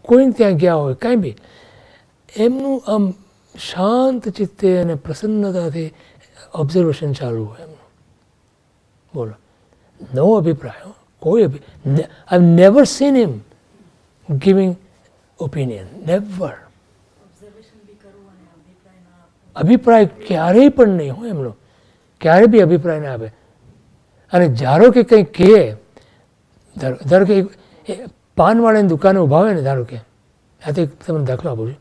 કોઈને ત્યાં ગયા હોય, કાંઈ બી, એમનું આમ શાંત ચિત્તે અને પ્રસન્નતાથી ઓબ્ઝર્વેશન ચાલુ હોય એમનું. બોલો, નો અભિપ્રાય, કોઈ I never scene him giving opinion, never. અભિપ્રાય ક્યારેય પણ નહીં હોય એમનો, ક્યારેય બી અભિપ્રાય ના આપે. અને ધારો કે કંઈ કહે, ધારો કે પાનવાળાની દુકાને ઊભા હોય ને, ધારો કે આ તો તમને દાખલો આપું છું,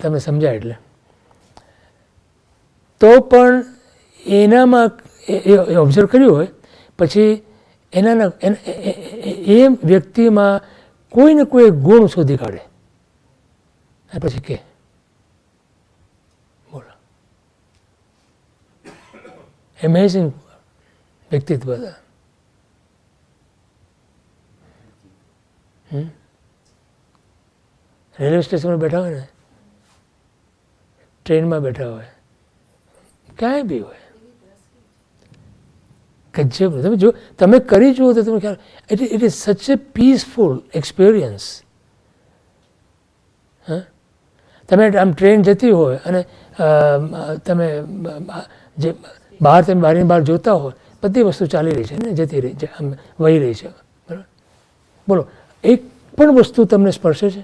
તમે સમજાય એટલે, તો પણ એનામાં એ ઓબ્ઝર્વ કર્યું હોય, પછી એ વ્યક્તિમાં કોઈ ને કોઈ ગુણ શોધી કાઢે અને પછી કે, બોલો, એમેઝિંગ વ્યક્તિત્વ હતા. રેલવે સ્ટેશન પર બેઠા હોય ને, ટ્રેનમાં બેઠા હોય, ક્યાંય બી હોય, ગજબ. તમે જો તમે કરી જુઓ તો તમે ખ્યાલ, ઇટ ઇઝ સચ એ પીસફુલ એક્સપિરિયન્સ. હા, તમે આમ ટ્રેન જતી હોય અને તમે જે બહાર તમે બારીની બહાર જોતા હોય, બધી વસ્તુ ચાલી રહી છે ને, જતી રહી છે, આમ વહી રહી છે, બરાબર. બોલો, એક પણ વસ્તુ તમને સ્પર્શે છે?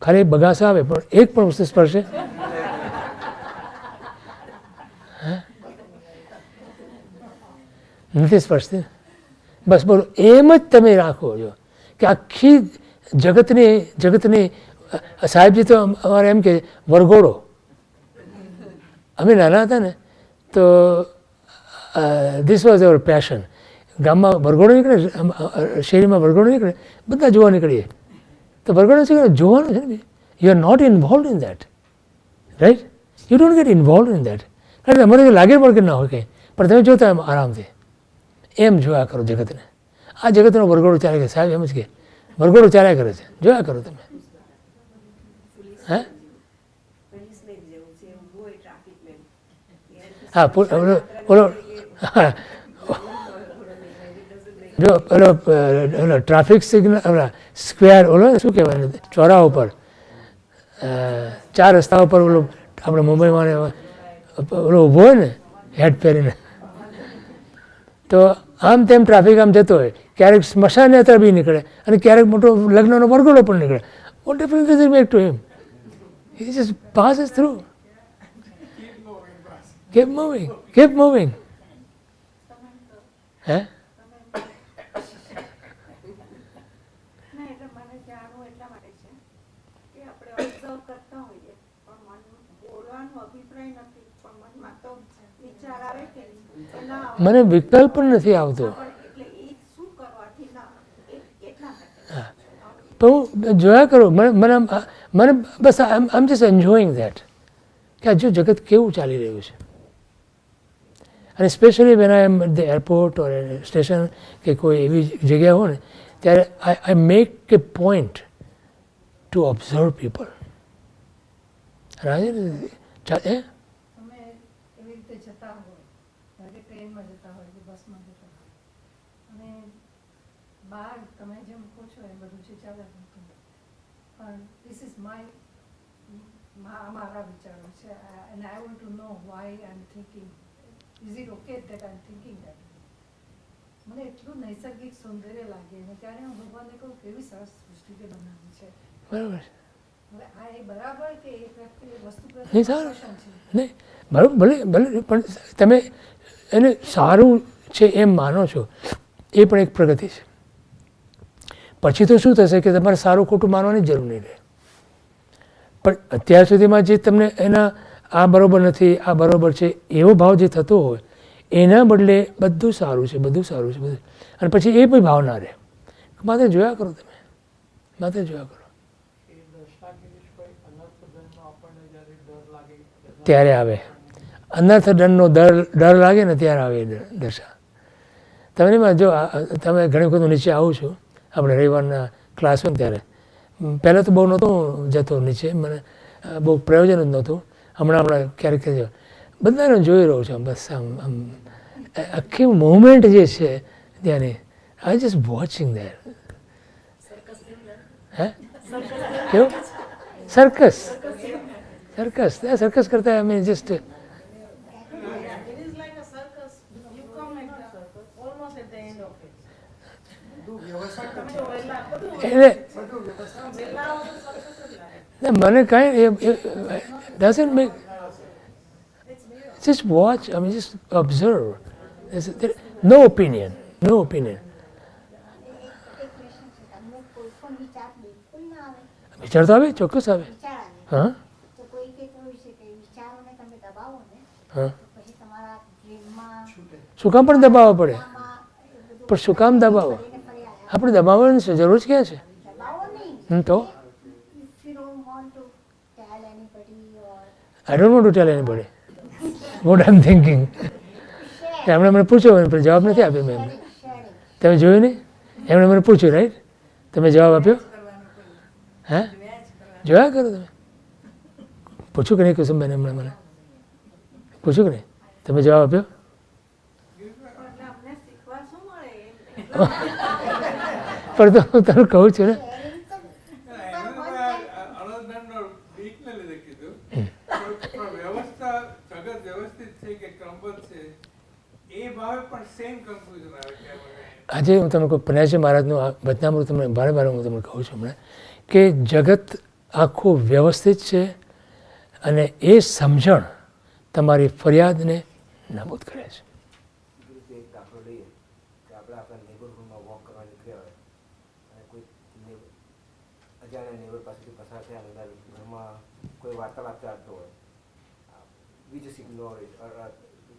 ખાલી બગાસા આવે, પણ એક પણ વસ્તુ સ્પર્શે? નથી સ્પર્શતી. બસ બોલો, એમ જ તમે રાખો છો કે આખી જગતની સાહેબજી તો અમારે એમ કે વરઘોડો. અમે નાના હતા ને તો ધીસ વોઝ અવર પેશન. ગામમાં વરઘોડો નીકળે, શેરીમાં વરઘોડો નીકળે, બધા જોવા નીકળીએ. તો વરઘોડો છે જોવાનું છે ને, you are not involve in that, right? You don't get involve in that. કારણ કે અમારે લાગે પણ કે ના હોય કંઈ, પણ તમે જોતા એમ આરામથી એમ જોયા કરો જગતને. આ જગતનો વરઘોડો ચાલે કે સાહેબ એમ જ કે વરઘોડો ચાલ્યા કરે છે, જોયા કરો તમે. હે, હા, ઓલો જો ઓલો ટ્રાફિક સિગ્નલ, સ્ક્વેર, ઓલો શું કહેવાય, ચોરા ઉપર, 4 રસ્તા ઉપર ઓલો આપણે મુંબઈમાં ઓલો ઊભો હોય ને હેડ પહેરીને, તો આમ તેમ ટ્રાફિક આમ જતો હોય, ક્યારેક સ્મશાન યાત્રા બી નીકળે અને ક્યારેક મોટો લગ્નનો વરઘોડો પણ નીકળે. What difference does it make to him? He just passes through. Keep moving, keep moving. હે, મને વિકલ્પ નથી આવતો. તો હું જોયા કરું, મને બસ આમ જસ્ટ એન્જોઈંગ દેટ કે આ જો જગત કેવું ચાલી રહ્યું છે. અને specially when I am at the airport or station કે કોઈ એવી જગ્યા હોય ને, ત્યારે I make a point to observe people. બહાર તમે જેમ કહો છો એ બધું છે ચાલે, પણ ધીસ ઇઝ મારા વિચારો છે, and I want to know why I am thinking, is it okay that I am thinking that. મને એટલું નૈસર્ગિક સૌંદર્ય લાગે અને ત્યારે હું ભગવાનને કહું કેવી સરસ સૃષ્ટિ તે બનાવી છે. બરાબર. હવે આ એ બરાબર કે એક વ્યક્તિ વસ્તુ નહીં સારું નહીં, બરાબર, ભલે ભલે, પણ તમે એને સારું છે એમ માનો છો, એ પણ એક પ્રગતિ છે. પછી તો શું થશે કે તમારે સારું ખોટું માનવાની જરૂર નહીં રહે. પણ અત્યાર સુધીમાં જે તમને એના આ બરાબર નથી, આ બરાબર છે એવો ભાવ જે થતો હોય એના બદલે બધું સારું છે, બધું સારું છે, બધું, અને પછી એ પણ ભાવ ના રહે. માત્ર જોયા કરો, તમે માત્ર જોયા કરો. ત્યારે આવે અનર્થ દંડનો ડર લાગે ને ત્યારે આવે એ દશા. તમને જો તમે ઘણી વખત નીચે આવું છું, આપણે રવિવારના ક્લાસ હોય ને ત્યારે પહેલાં તો બહુ નહોતો જતો નીચે, મને બહુ પ્રયોજન જ નહોતું. હમણાં ક્યારેક બધાને જોઈ રહ્યો છું, બસ આમ આખી મુવમેન્ટ જે છે ત્યાંની, આઈ જસ્ટ વોચિંગ દેર. હે કેવું? સર્કસ સર્કસ સર્કસ કરતા અમે જસ્ટ એટલે મને કાંઈ doesn't make, just watch, I mean just observe. No opinion, no opinion. વિચાર તો આવે, ચોક્કસ આવે. હા હા, શું કામ પણ દબાવવા પડે? પણ શું કામ દબાવો? આપણે દબાવવાની જરૂર જ ક્યાં છે? તો I don't want to tell anybody what I'm thinking. એમણે મને પૂછ્યું પણ જવાબ નથી આપ્યો મેં એમને. તમે જોયું નહીં? એમણે મને પૂછ્યું, રાઈટ? તમે જવાબ આપ્યો? હે જોયા કરો તમે. પૂછ્યું કે નહીં કુસુમબેન? એમણે મને પૂછ્યું કે નહીં? તમે જવાબ આપ્યો? પણ તો હું તમને કહું છું ને, આજે હું તમને કહું, પન્યાસી મહારાજનું આ વચનામૃત તમને વારે વારે હું તમને કહું છું હમણાં કે જગત આખું વ્યવસ્થિત છે અને એ સમજણ તમારી ફરિયાદને નાબૂદ કરે છે. કોઈ વાર્તાલાપ ચાલતો હોય, we just ignore it or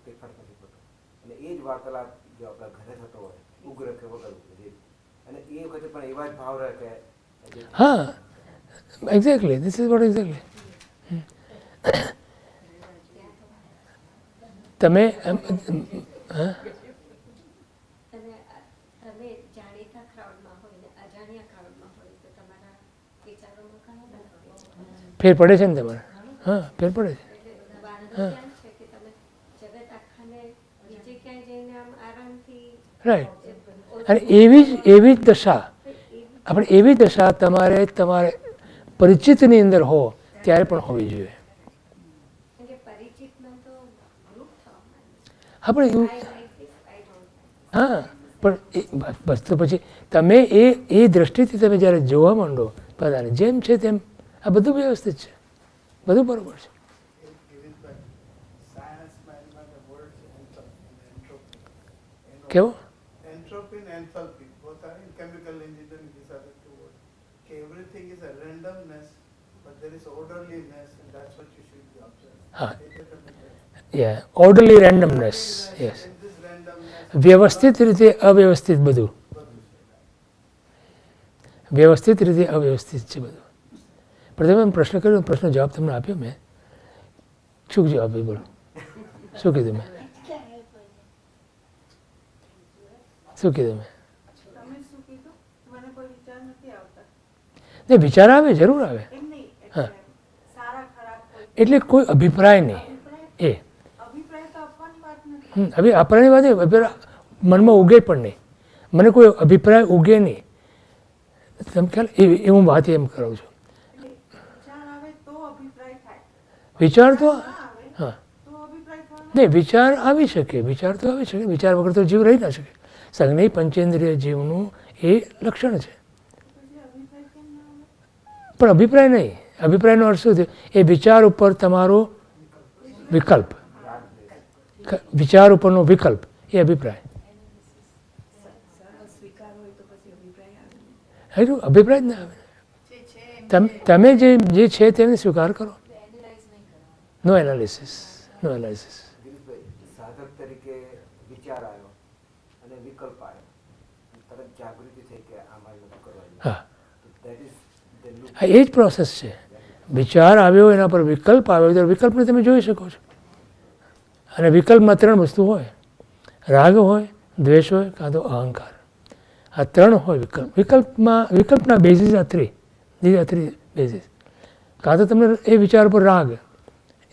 તે ફરક નથી પડતો. અને એ જ વાર્તાલાપ જો આપણા ઘરે થતો હોય, ઉગ્ર કે વગર ઉગ્ર, અને એ વખતે પણ એવા જ ભાવ રહે કે હા, exactly, this is what exactly. તમે ફેર પડે છે ને તમારે? હા, ફેર પડે છે. હા રાઈટ. અને એવી જ દશા, આપણે એવી દશા તમારે પરિચિતની અંદર હો ત્યારે પણ હોવી જોઈએ. હા પણ એવું, હા પણ બસ તો પછી તમે એ દ્રષ્ટિથી તમે જ્યારે જોવા માંડો બધાને જેમ છે તેમ, આ બધું વ્યવસ્થિત છે, બધું બરોબર છે. કેવું? હા, ઓર્ડરલી રેન્ડમનેસ, યસ. વ્યવસ્થિત રીતે અવ્યવસ્થિત બધું, વ્યવસ્થિત રીતે અવ્યવસ્થિત છે બધું. પણ તમે પ્રશ્ન કર્યો, પ્રશ્ન જવાબ તમને આપ્યો મેં. શું જવાબ આપ્યો બોલો? શું કીધું મેં? શું કીધું મેં? નહીં, વિચાર આવે, જરૂર આવે. હા, એટલે કોઈ અભિપ્રાય નહીં. એ હવે આપણાની વાત મનમાં ઉગે પણ નહીં, મને કોઈ અભિપ્રાય ઉગે નહીં. તમે ખ્યાલ એ હું વાત એમ કરું છું. વિચાર તો હા નહીં, વિચાર આવી શકે, વિચાર તો આવી શકે. વિચાર વગર તો જીવ રહી ના શકે. સંજ્ઞેય પંચેન્દ્રિય જીવનું એ લક્ષણ છે. પણ અભિપ્રાય નહીં. અભિપ્રાયનો અર્થ શું થયો? એ વિચાર ઉપર તમારો વિકલ્પ, વિચાર ઉપરનો વિકલ્પ એ અભિપ્રાય. એટલું અભિપ્રાય જ ના આવે. તમે જે છે તેને સ્વીકાર કરો. નો એનાલિસિસ, નો એનાલિસિસ. સાધક તરીકે વિચાર આવ્યો અને વિકલ્પ આવ્યો, તરત જાગૃતિ થઈ કે આમાં નથી કરવાનું. હા, That is the loop. એ જ પ્રોસેસ છે. વિચાર આવ્યો, એના પર વિકલ્પ આવ્યો, તો વિકલ્પને તમે જોઈ શકો છો. અને વિકલ્પમાં 3 વસ્તુ હોય: રાગ હોય, દ્વેષ હોય, કાં તો અહંકાર. આ 3 હોય વિકલ્પ. વિકલ્પના બેઝિસ આ 3. these are 3 basis. કાં તો તમને એ વિચાર પર રાગ,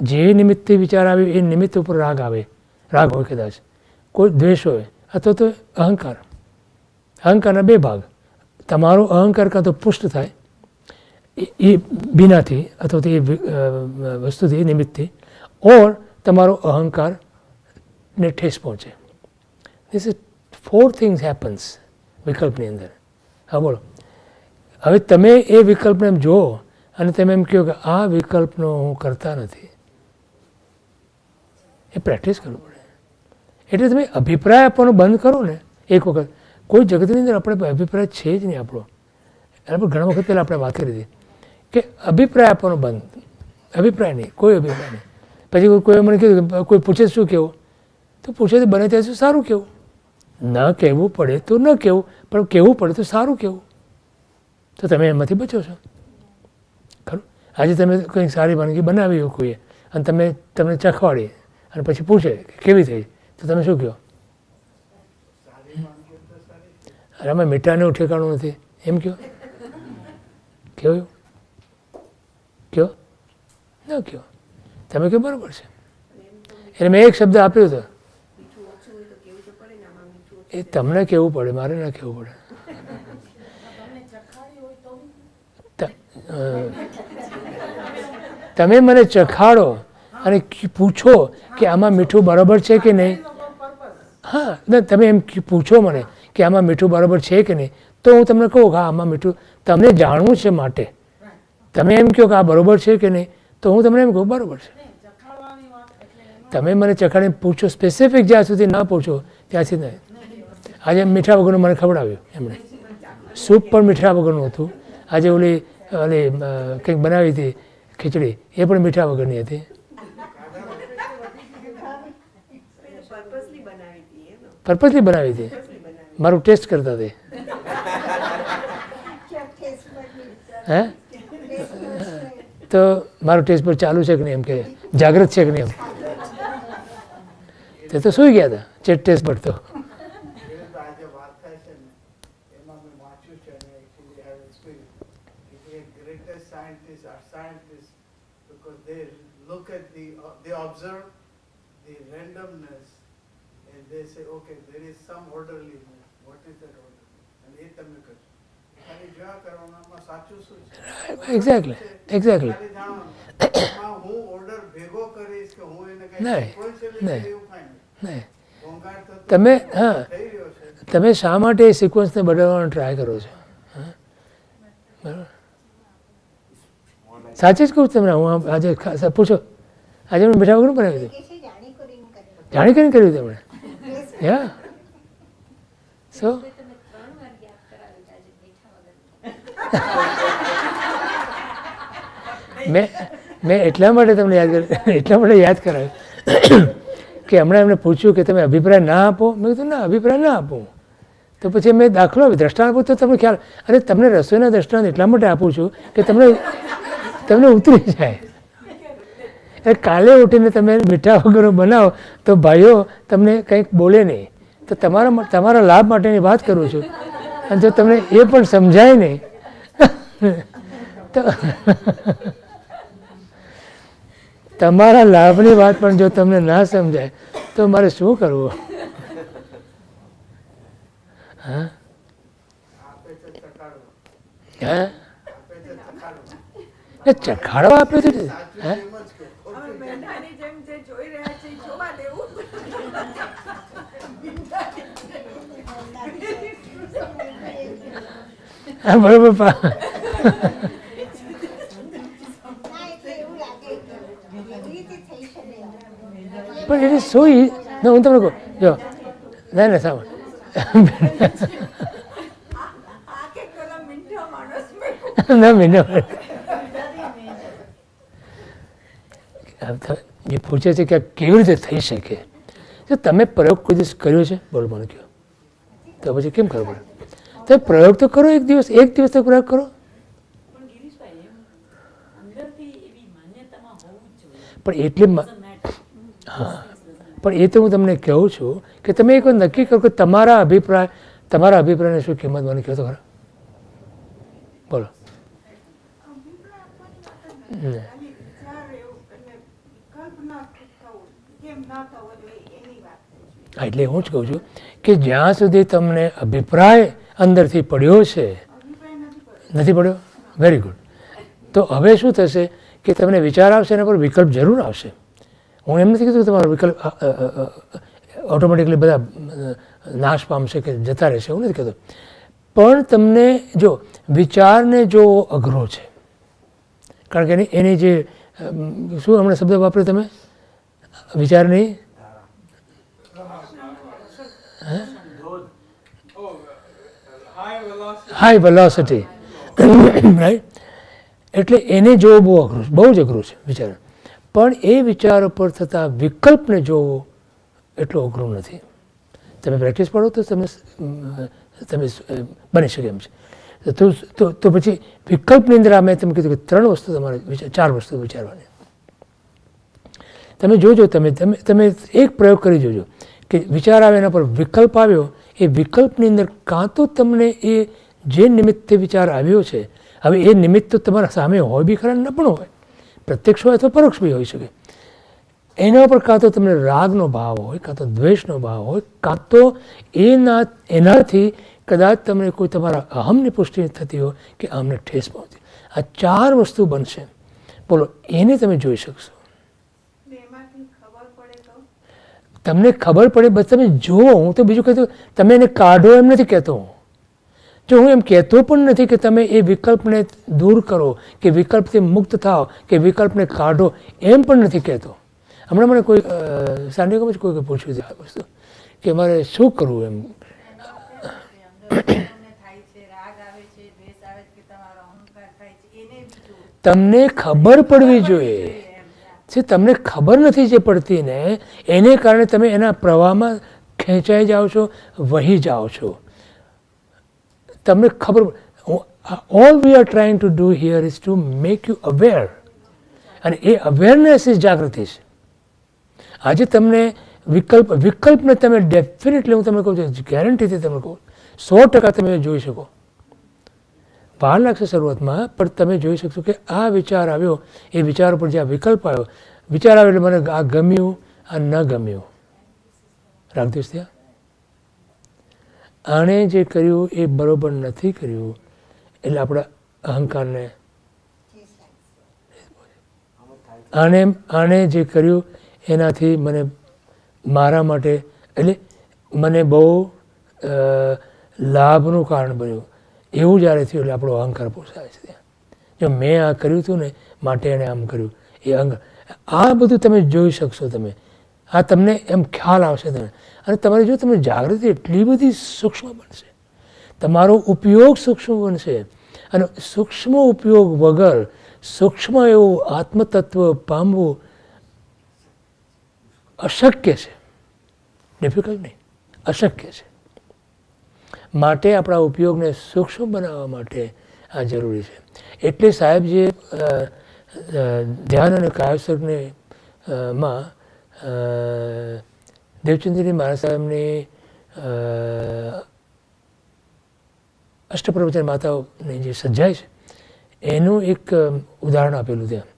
જે નિમિત્તથી વિચાર આવ્યો એ નિમિત્ત ઉપર રાગ આવે, રાગ હોય કદાચ, કોઈ દ્વેષ હોય, અથવા તો અહંકાર. અહંકારના 2 ભાગ. તમારો અહંકાર કાં તો પુષ્ટ થાય એ બિનાથી, અથવા તો એ વસ્તુથી, નિમિત્તથી, ઓર તમારો અહંકારને ઠેસ પહોંચે. ધીસ ઇઝ 4 થિંગ્સ હેપન્સ વિકલ્પની અંદર. હા બોલો. હવે તમે એ વિકલ્પને એમ જુઓ અને તમે એમ કહો કે આ વિકલ્પનો હું કરતા નથી, એ પ્રેક્ટિસ કરવું પડે. એટલે તમે અભિપ્રાય આપવાનો બંધ કરો ને એક વખત. કોઈ જગતની અંદર આપણે અભિપ્રાય છે જ નહીં આપણો. એના પર ઘણા વખત પહેલાં આપણે વાત કરી હતી કે અભિપ્રાય આપવાનો બંધ. અભિપ્રાય નહીં, કોઈ અભિપ્રાય નહીં. પછી કોઈ મને કીધું કે કોઈ પૂછે શું કહેવું, તો પૂછે તો બને ત્યાં સુધી સારું કહેવું. ન કહેવું પડે તો ન કહેવું, પણ કહેવું પડે તો સારું કહેવું. તો તમે એમાંથી બચો છો. ખરું? આજે તમે કંઈક સારી વાનગી બનાવી હોય કોઈએ અને તમને ચખવાડી અને પછી પૂછે કે કેવી થઈ, તો તમે શું કહો? અરે આમાં મીઠાનું ઠેકાણું નથી એમ કહો? કેવું? કહો? ન કહો. તમે કહો બરાબર છે. એટલે મેં એક શબ્દ આપ્યો હતો, એ તમને કહેવું પડે, મારે ના કહેવું પડે. તમે મને ચખાડો અને પૂછો કે આમાં મીઠું બરાબર છે કે નહીં. હા, તમે એમ પૂછો મને કે આમાં મીઠું બરાબર છે કે નહીં, તો હું તમને કહું કે આમાં મીઠું, તમને જાણવું છે માટે. તમે એમ કહો કે આ બરાબર છે કે નહીં, તો હું તમને એમ કહું બરાબર છે. તમે મને ચખાડીને પૂછો, સ્પેસિફિક જ્યાં સુધી ના પૂછો ત્યાં સુધી નહીં. આજે મીઠા વગરનું મને ખવડાવ્યું એમણે. સૂપ પણ મીઠા વગરનું હતું. આજે ઓલી કંઈક બનાવી હતી ખીચડી, એ પણ મીઠા વગરની હતી. પર્પઝલી બનાવી હતી, મારું ટેસ્ટ કરતા હતી. હે તો મારું ટેસ્ટ પર ચાલુ છે કે નહીં, એમ કે જાગૃત છે કે નહીં, એમ તે તો સૂઈ ગયા હતા ચેટ ટેસ્ટ પર. તો they observe the randomness and they say, okay, there is some orderliness. What is that order? And એ તમે કરશો. ખાલી જોયા કરવાના સાચું શું છે? એક્ઝેક્ટલી. ખાલી જાણવાનું હું ઓર્ડર ભેગો કરીશ કે હું એને કઈ નહીં, sequentially નહીં. એવું કાંઈ નહીં. ઘોંઘાટ થતો તમે હા, થઈ રહ્યો છે. તમે શા માટે એ સિક્વન્સને બનાવવાનો ટ્રાય કરો છો? હા, બરાબર. સાચી જ કહું તમને. હું આજે પૂછો, આજે મેં મીઠા વગરનું બનાવ્યું હતું. જાણી કરીને કર્યું તેમણે. યા સો મેં એટલા માટે તમને યાદ કરાવ્યું કે હમણાં એમને પૂછ્યું કે તમે અભિપ્રાય ના આપો. મેં કીધું ના, અભિપ્રાય ના આપું. તો પછી મેં દાખલો દ્રષ્ટાંત આપું તો તમને ખ્યાલ. અરે તમને રસોઈના દ્રષ્ટાંત એટલા માટે આપું છું કે તમને ઉતરી જાય. કાલે ઉઠીને તમે મીઠા વગરનું બનાવો તો ભાઈઓ તમને કંઈક બોલે નહીં. તો તમારા લાભ માટેની વાત કરું છું. અને જો તમને એ પણ સમજાય નહીં તો તમારા લાભની વાત પણ જો તમને ના સમજાય તો મારે શું કરવું? હા, હા, ચખાડવા આપ્યો છે. હા, હા, બરોબર. પણ એટલે શું હું તમને કહું, જો ના સાંભળ, ના મેં જે પૂછે છે કે આ કેવી રીતે થઈ શકે, તો તમે પ્રયોગ કોઈ દિવસ કર્યો છે? બોલો મને કહો. તો પછી કેમ કરવો પડે? તો પ્રયોગ તો કરો, એક દિવસ તો પ્રયોગ કરો. પણ એટલે હા, પણ એ તો હું તમને કહું છું કે તમે એક વાર નક્કી કરો કે તમારા અભિપ્રાયને શું કિંમત, મને કહો તો ખરા. બોલો. એટલે હું જ કહું છું કે જ્યાં સુધી તમને અભિપ્રાય અંદરથી પડ્યો છે, નથી પડ્યો, વેરી ગુડ. તો હવે શું થશે કે તમને વિચાર આવશે, એના પર વિકલ્પ જરૂર આવશે. હું એમ નથી કીધું કે તમારો વિકલ્પ ઓટોમેટિકલી બધા નાશ પામશે કે જતા રહેશે, હું નથી કહેતો. પણ તમને જો વિચારને જો અઘરો છે, કારણ કે એની જે શું હમણાં શબ્દ વાપર્યો તમે, વિચારની હાઈ વેલોસિટી, રાઈટ. એટલે એને જોવું બહુ અઘરું છે, બહુ જ અઘરું છે વિચાર. પણ એ વિચાર ઉપર થતા વિકલ્પને જોવો એટલું અઘરું નથી. તમે પ્રેક્ટિસ પાડો તો તમે બની શકે એમ છે. તો પછી વિકલ્પની અંદર મેં તમે કીધું કે 3 વસ્તુ તમારે 4 વસ્તુ વિચારવાની. તમે જોજો, તમે એક પ્રયોગ કરી જોજો કે વિચાર આવે એના પર વિકલ્પ આવ્યો, એ વિકલ્પની અંદર કાં તો તમને એ જે નિમિત્તે વિચાર આવ્યો છે, હવે એ નિમિત્ત તો તમારા સામે હોય બી ખરા, ન પણ હોય, પ્રત્યક્ષ હોય અથવા પરોક્ષ બી હોઈ શકે. એના ઉપર કાં તો તમને રાગનો ભાવ હોય, કાં તો દ્વેષનો ભાવ હોય, કાં તો એનાથી કદાચ તમને કોઈ તમારા અહમની પુષ્ટિ થતી હોય કે અમને ઠેસ પહોંચતી. આ 4 વસ્તુ બનશે. બોલો, એને તમે જોઈ શકશો. તમને ખબર પડે, બસ તમે જુઓ. હું તો બીજું કહેતો, તમે એને કાઢો એમ નથી કહેતો. જો હું એમ કહેતો પણ નથી કે તમે એ વિકલ્પને દૂર કરો કે વિકલ્પથી મુક્ત થાઓ કે વિકલ્પને કાઢો, એમ પણ નથી કહેતો. હમણાં મને કોઈ સાંડિકોમાં જ કોઈ પૂછ્યું છે આ વસ્તુ કે મારે શું કરવું એમ. તમને ખબર પડવી જોઈએ. તમને ખબર નથી જે પડતી ને, એને કારણે તમે એના પ્રવાહમાં ખેંચાઈ જાઓ છો, વહી જાઓ છો. તમને ખબર, all we are trying to do here is to make you aware. અને એ અવેરનેસ ઇઝ જાગૃતિ છે. આજે તમને વિકલ્પને તમે ડેફિનેટલી, હું તમને કહું છું, ગેરંટીથી તમને કહું, 100% તમે જોઈ શકો. વાર લાગશે શરૂઆતમાં, પણ તમે જોઈ શકશો કે આ વિચાર આવ્યો, એ વિચાર ઉપર જે આ વિકલ્પ આવ્યો, વિચાર આવ્યો એટલે મને આ ગમ્યું, આ ન ગમ્યું, રાગદ્વેષ થયા. આણે જે કર્યું એ બરોબર નથી કર્યું, એટલે આપણા અહંકારને, આણે જે કર્યું એનાથી મને મારા માટે, એટલે મને બહુ લાભનું કારણ બન્યું, એવું જ્યારે થયું એટલે આપણો અહંકાર પોસાય છે. ત્યાં જો મેં આ કર્યું હતું ને માટે એણે આમ કર્યું, એ આ બધું તમે જોઈ શકશો. તમે આ તમને એમ ખ્યાલ આવશે તમે. અને તમારે જો તમે જાગૃતિ એટલી બધી સૂક્ષ્મ બનશે, તમારો ઉપયોગ સૂક્ષ્મ બનશે. અને સૂક્ષ્મ ઉપયોગ વગર સૂક્ષ્મ એવું આત્મતત્વ પામવું અશક્ય છે. ડિફિકલ્ટ નહીં, અશક્ય છે. માટે આપણા ઉપયોગને સૂક્ષ્મ બનાવવા માટે આ જરૂરી છે. એટલે સાહેબ જે ધ્યાન અને કાયોસર્ગને માં દેવચંદ્રની મહારાજ સાહેબની અષ્ટપ્રવચન માતાઓની જે સજ્જાઈ છે એનું એક ઉદાહરણ આપેલું ત્યાં.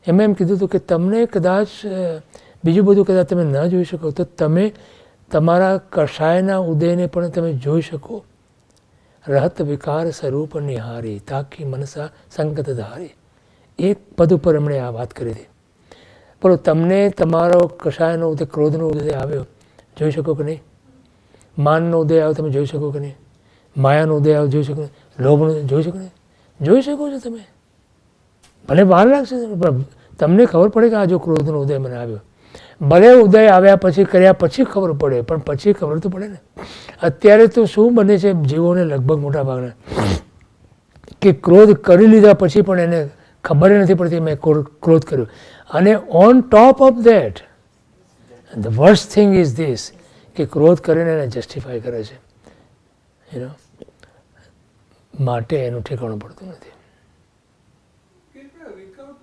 એમાં એમ કીધું હતું કે તમને કદાચ બીજું બધું કદાચ તમે ન જોઈ શકો તો તમે તમારા કષાયના ઉદયને પણ તમે જોઈ શકો. રહત વિકાર સ્વરૂપ નિહારી તાકી મનસા સંગત ધારી. એક પદ ઉપર એમણે આ વાત કરી હતી. પણ તમને તમારો કષાયનો ઉદય, ક્રોધનો ઉદય આવ્યો, જોઈ શકો કે નહીં? માનનો ઉદય આવ્યો, તમે જોઈ શકો કે નહીં? માયાનો ઉદય આવ્યો, જોઈ શકો નહીં? લોભનો જોઈ શકો નહીં? જોઈ શકો છો તમે. ભલે વાર લાગશે પણ તમને ખબર પડે કે આ જો ક્રોધનો ઉદય મને આવ્યો. ભલે ઉદય આવ્યા પછી, કર્યા પછી ખબર પડે, પણ પછી ખબર તો પડે ને. અત્યારે તો શું બને છે જીવોને, લગભગ મોટા ભાગના કે ક્રોધ કરી લીધા પછી પણ એને ખબર નથી પડતી મેં ક્રોધ કર્યો. અને on top of that the worst thing is this કે ક્રોધ કરીને એને જસ્ટિફાય કરે છે, માટે એનું ઠેકાણું પડતું નથી. કેટલા વિકલ્પ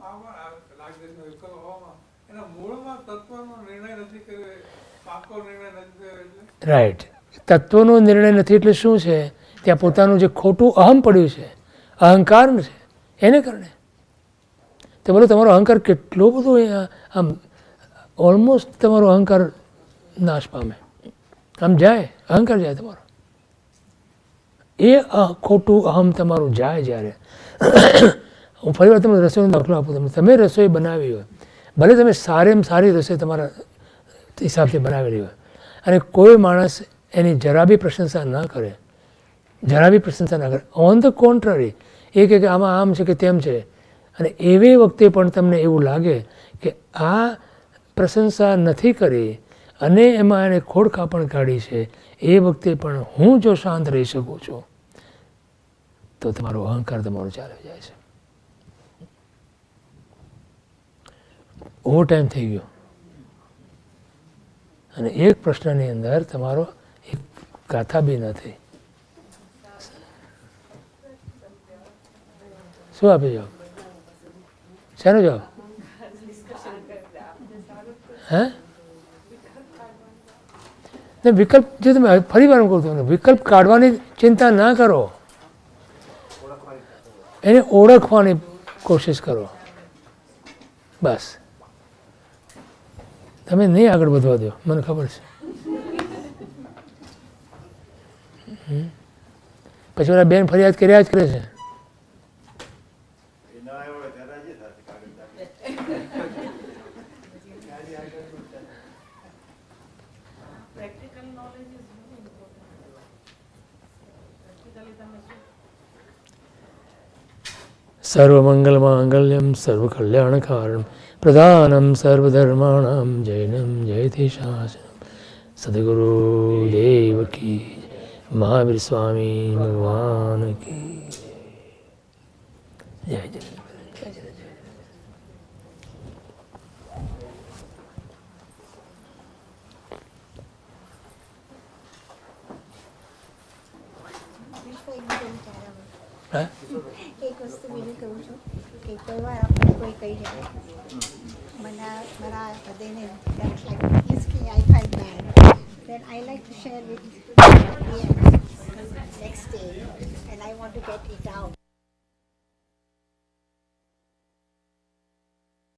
રાગદ્વેષનો વિકલ્પ હોવામાં એના મૂળમાં તત્વનો નિર્ણય નથી કર્યો, પાકો નિર્ણય નથી કર્યો એટલે રાઈટ. તત્વનો નિર્ણય નથી એટલે શું છે? ત્યાં પોતાનું જે ખોટું અહમ પડ્યું છે, અહંકાર છે, એને કારણે. તો બોલો તમારો અહંકાર કેટલો બધો આમ ઓલમોસ્ટ તમારો અહંકાર નાશ પામે, આમ જાય, અહંકાર જાય તમારો. એ ખોટું અહમ તમારું જાય જ્યારે, હું ફરી વાર તમને રસોઈનો દાખલો આપું તમને. તમે રસોઈ બનાવી હોય, ભલે તમે સારામાં સારી રસોઈ તમારા હિસાબથી બનાવેલી હોય, અને કોઈ માણસ એની જરા બી પ્રશંસા ન કરે, જરા બી પ્રશંસા ન કરે, ઓન ધ કોન્ટ્રરી એ કહે કે આમાં આમ છે કે તેમ છે, અને એવી વખતે પણ તમને એવું લાગે કે આ પ્રશંસા નથી કરી અને એમાં એને ખોડખાપણ કાઢી છે, એ વખતે પણ હું જો શાંત રહી શકું છું તો તમારો અહંકાર તમારો ચાલી જાય છે. ઓવર ટાઈમ થઈ ગયો અને એક પ્રશ્નની અંદર તમારો એક ગાથા બી ન થઈ. શું આપે જવાબ? શાનો જવાબ? હે? ને વિકલ્પ જે તમે ફરી વાર કહું છું, વિકલ્પ કાઢવાની ચિંતા ના કરો, એને ઓળખવાની કોશિશ કરો. બસ, તમે નહીં આગળ વધવા દો, મને ખબર છે. પછી ઓલા બેન ફરિયાદ કર્યા જ કરે છે. સર્વમંગલમાંગલ્યમ સર્વકલ્યાણકારણમ પ્રધાનમ સર્વધર્માણામ જૈનમ જયતિ શાસનમ. સદગુરુ દેવ કી, મહાવીર સ્વામી ભગવાન કી જય. જય જય. હા, એક વસ્તુ બીજું કહું છું કે કોઈ વાર આપણે કોઈ કહી જાય મને મારા હૃદયને I felt bad, then I like to share with next day and I want to get it out.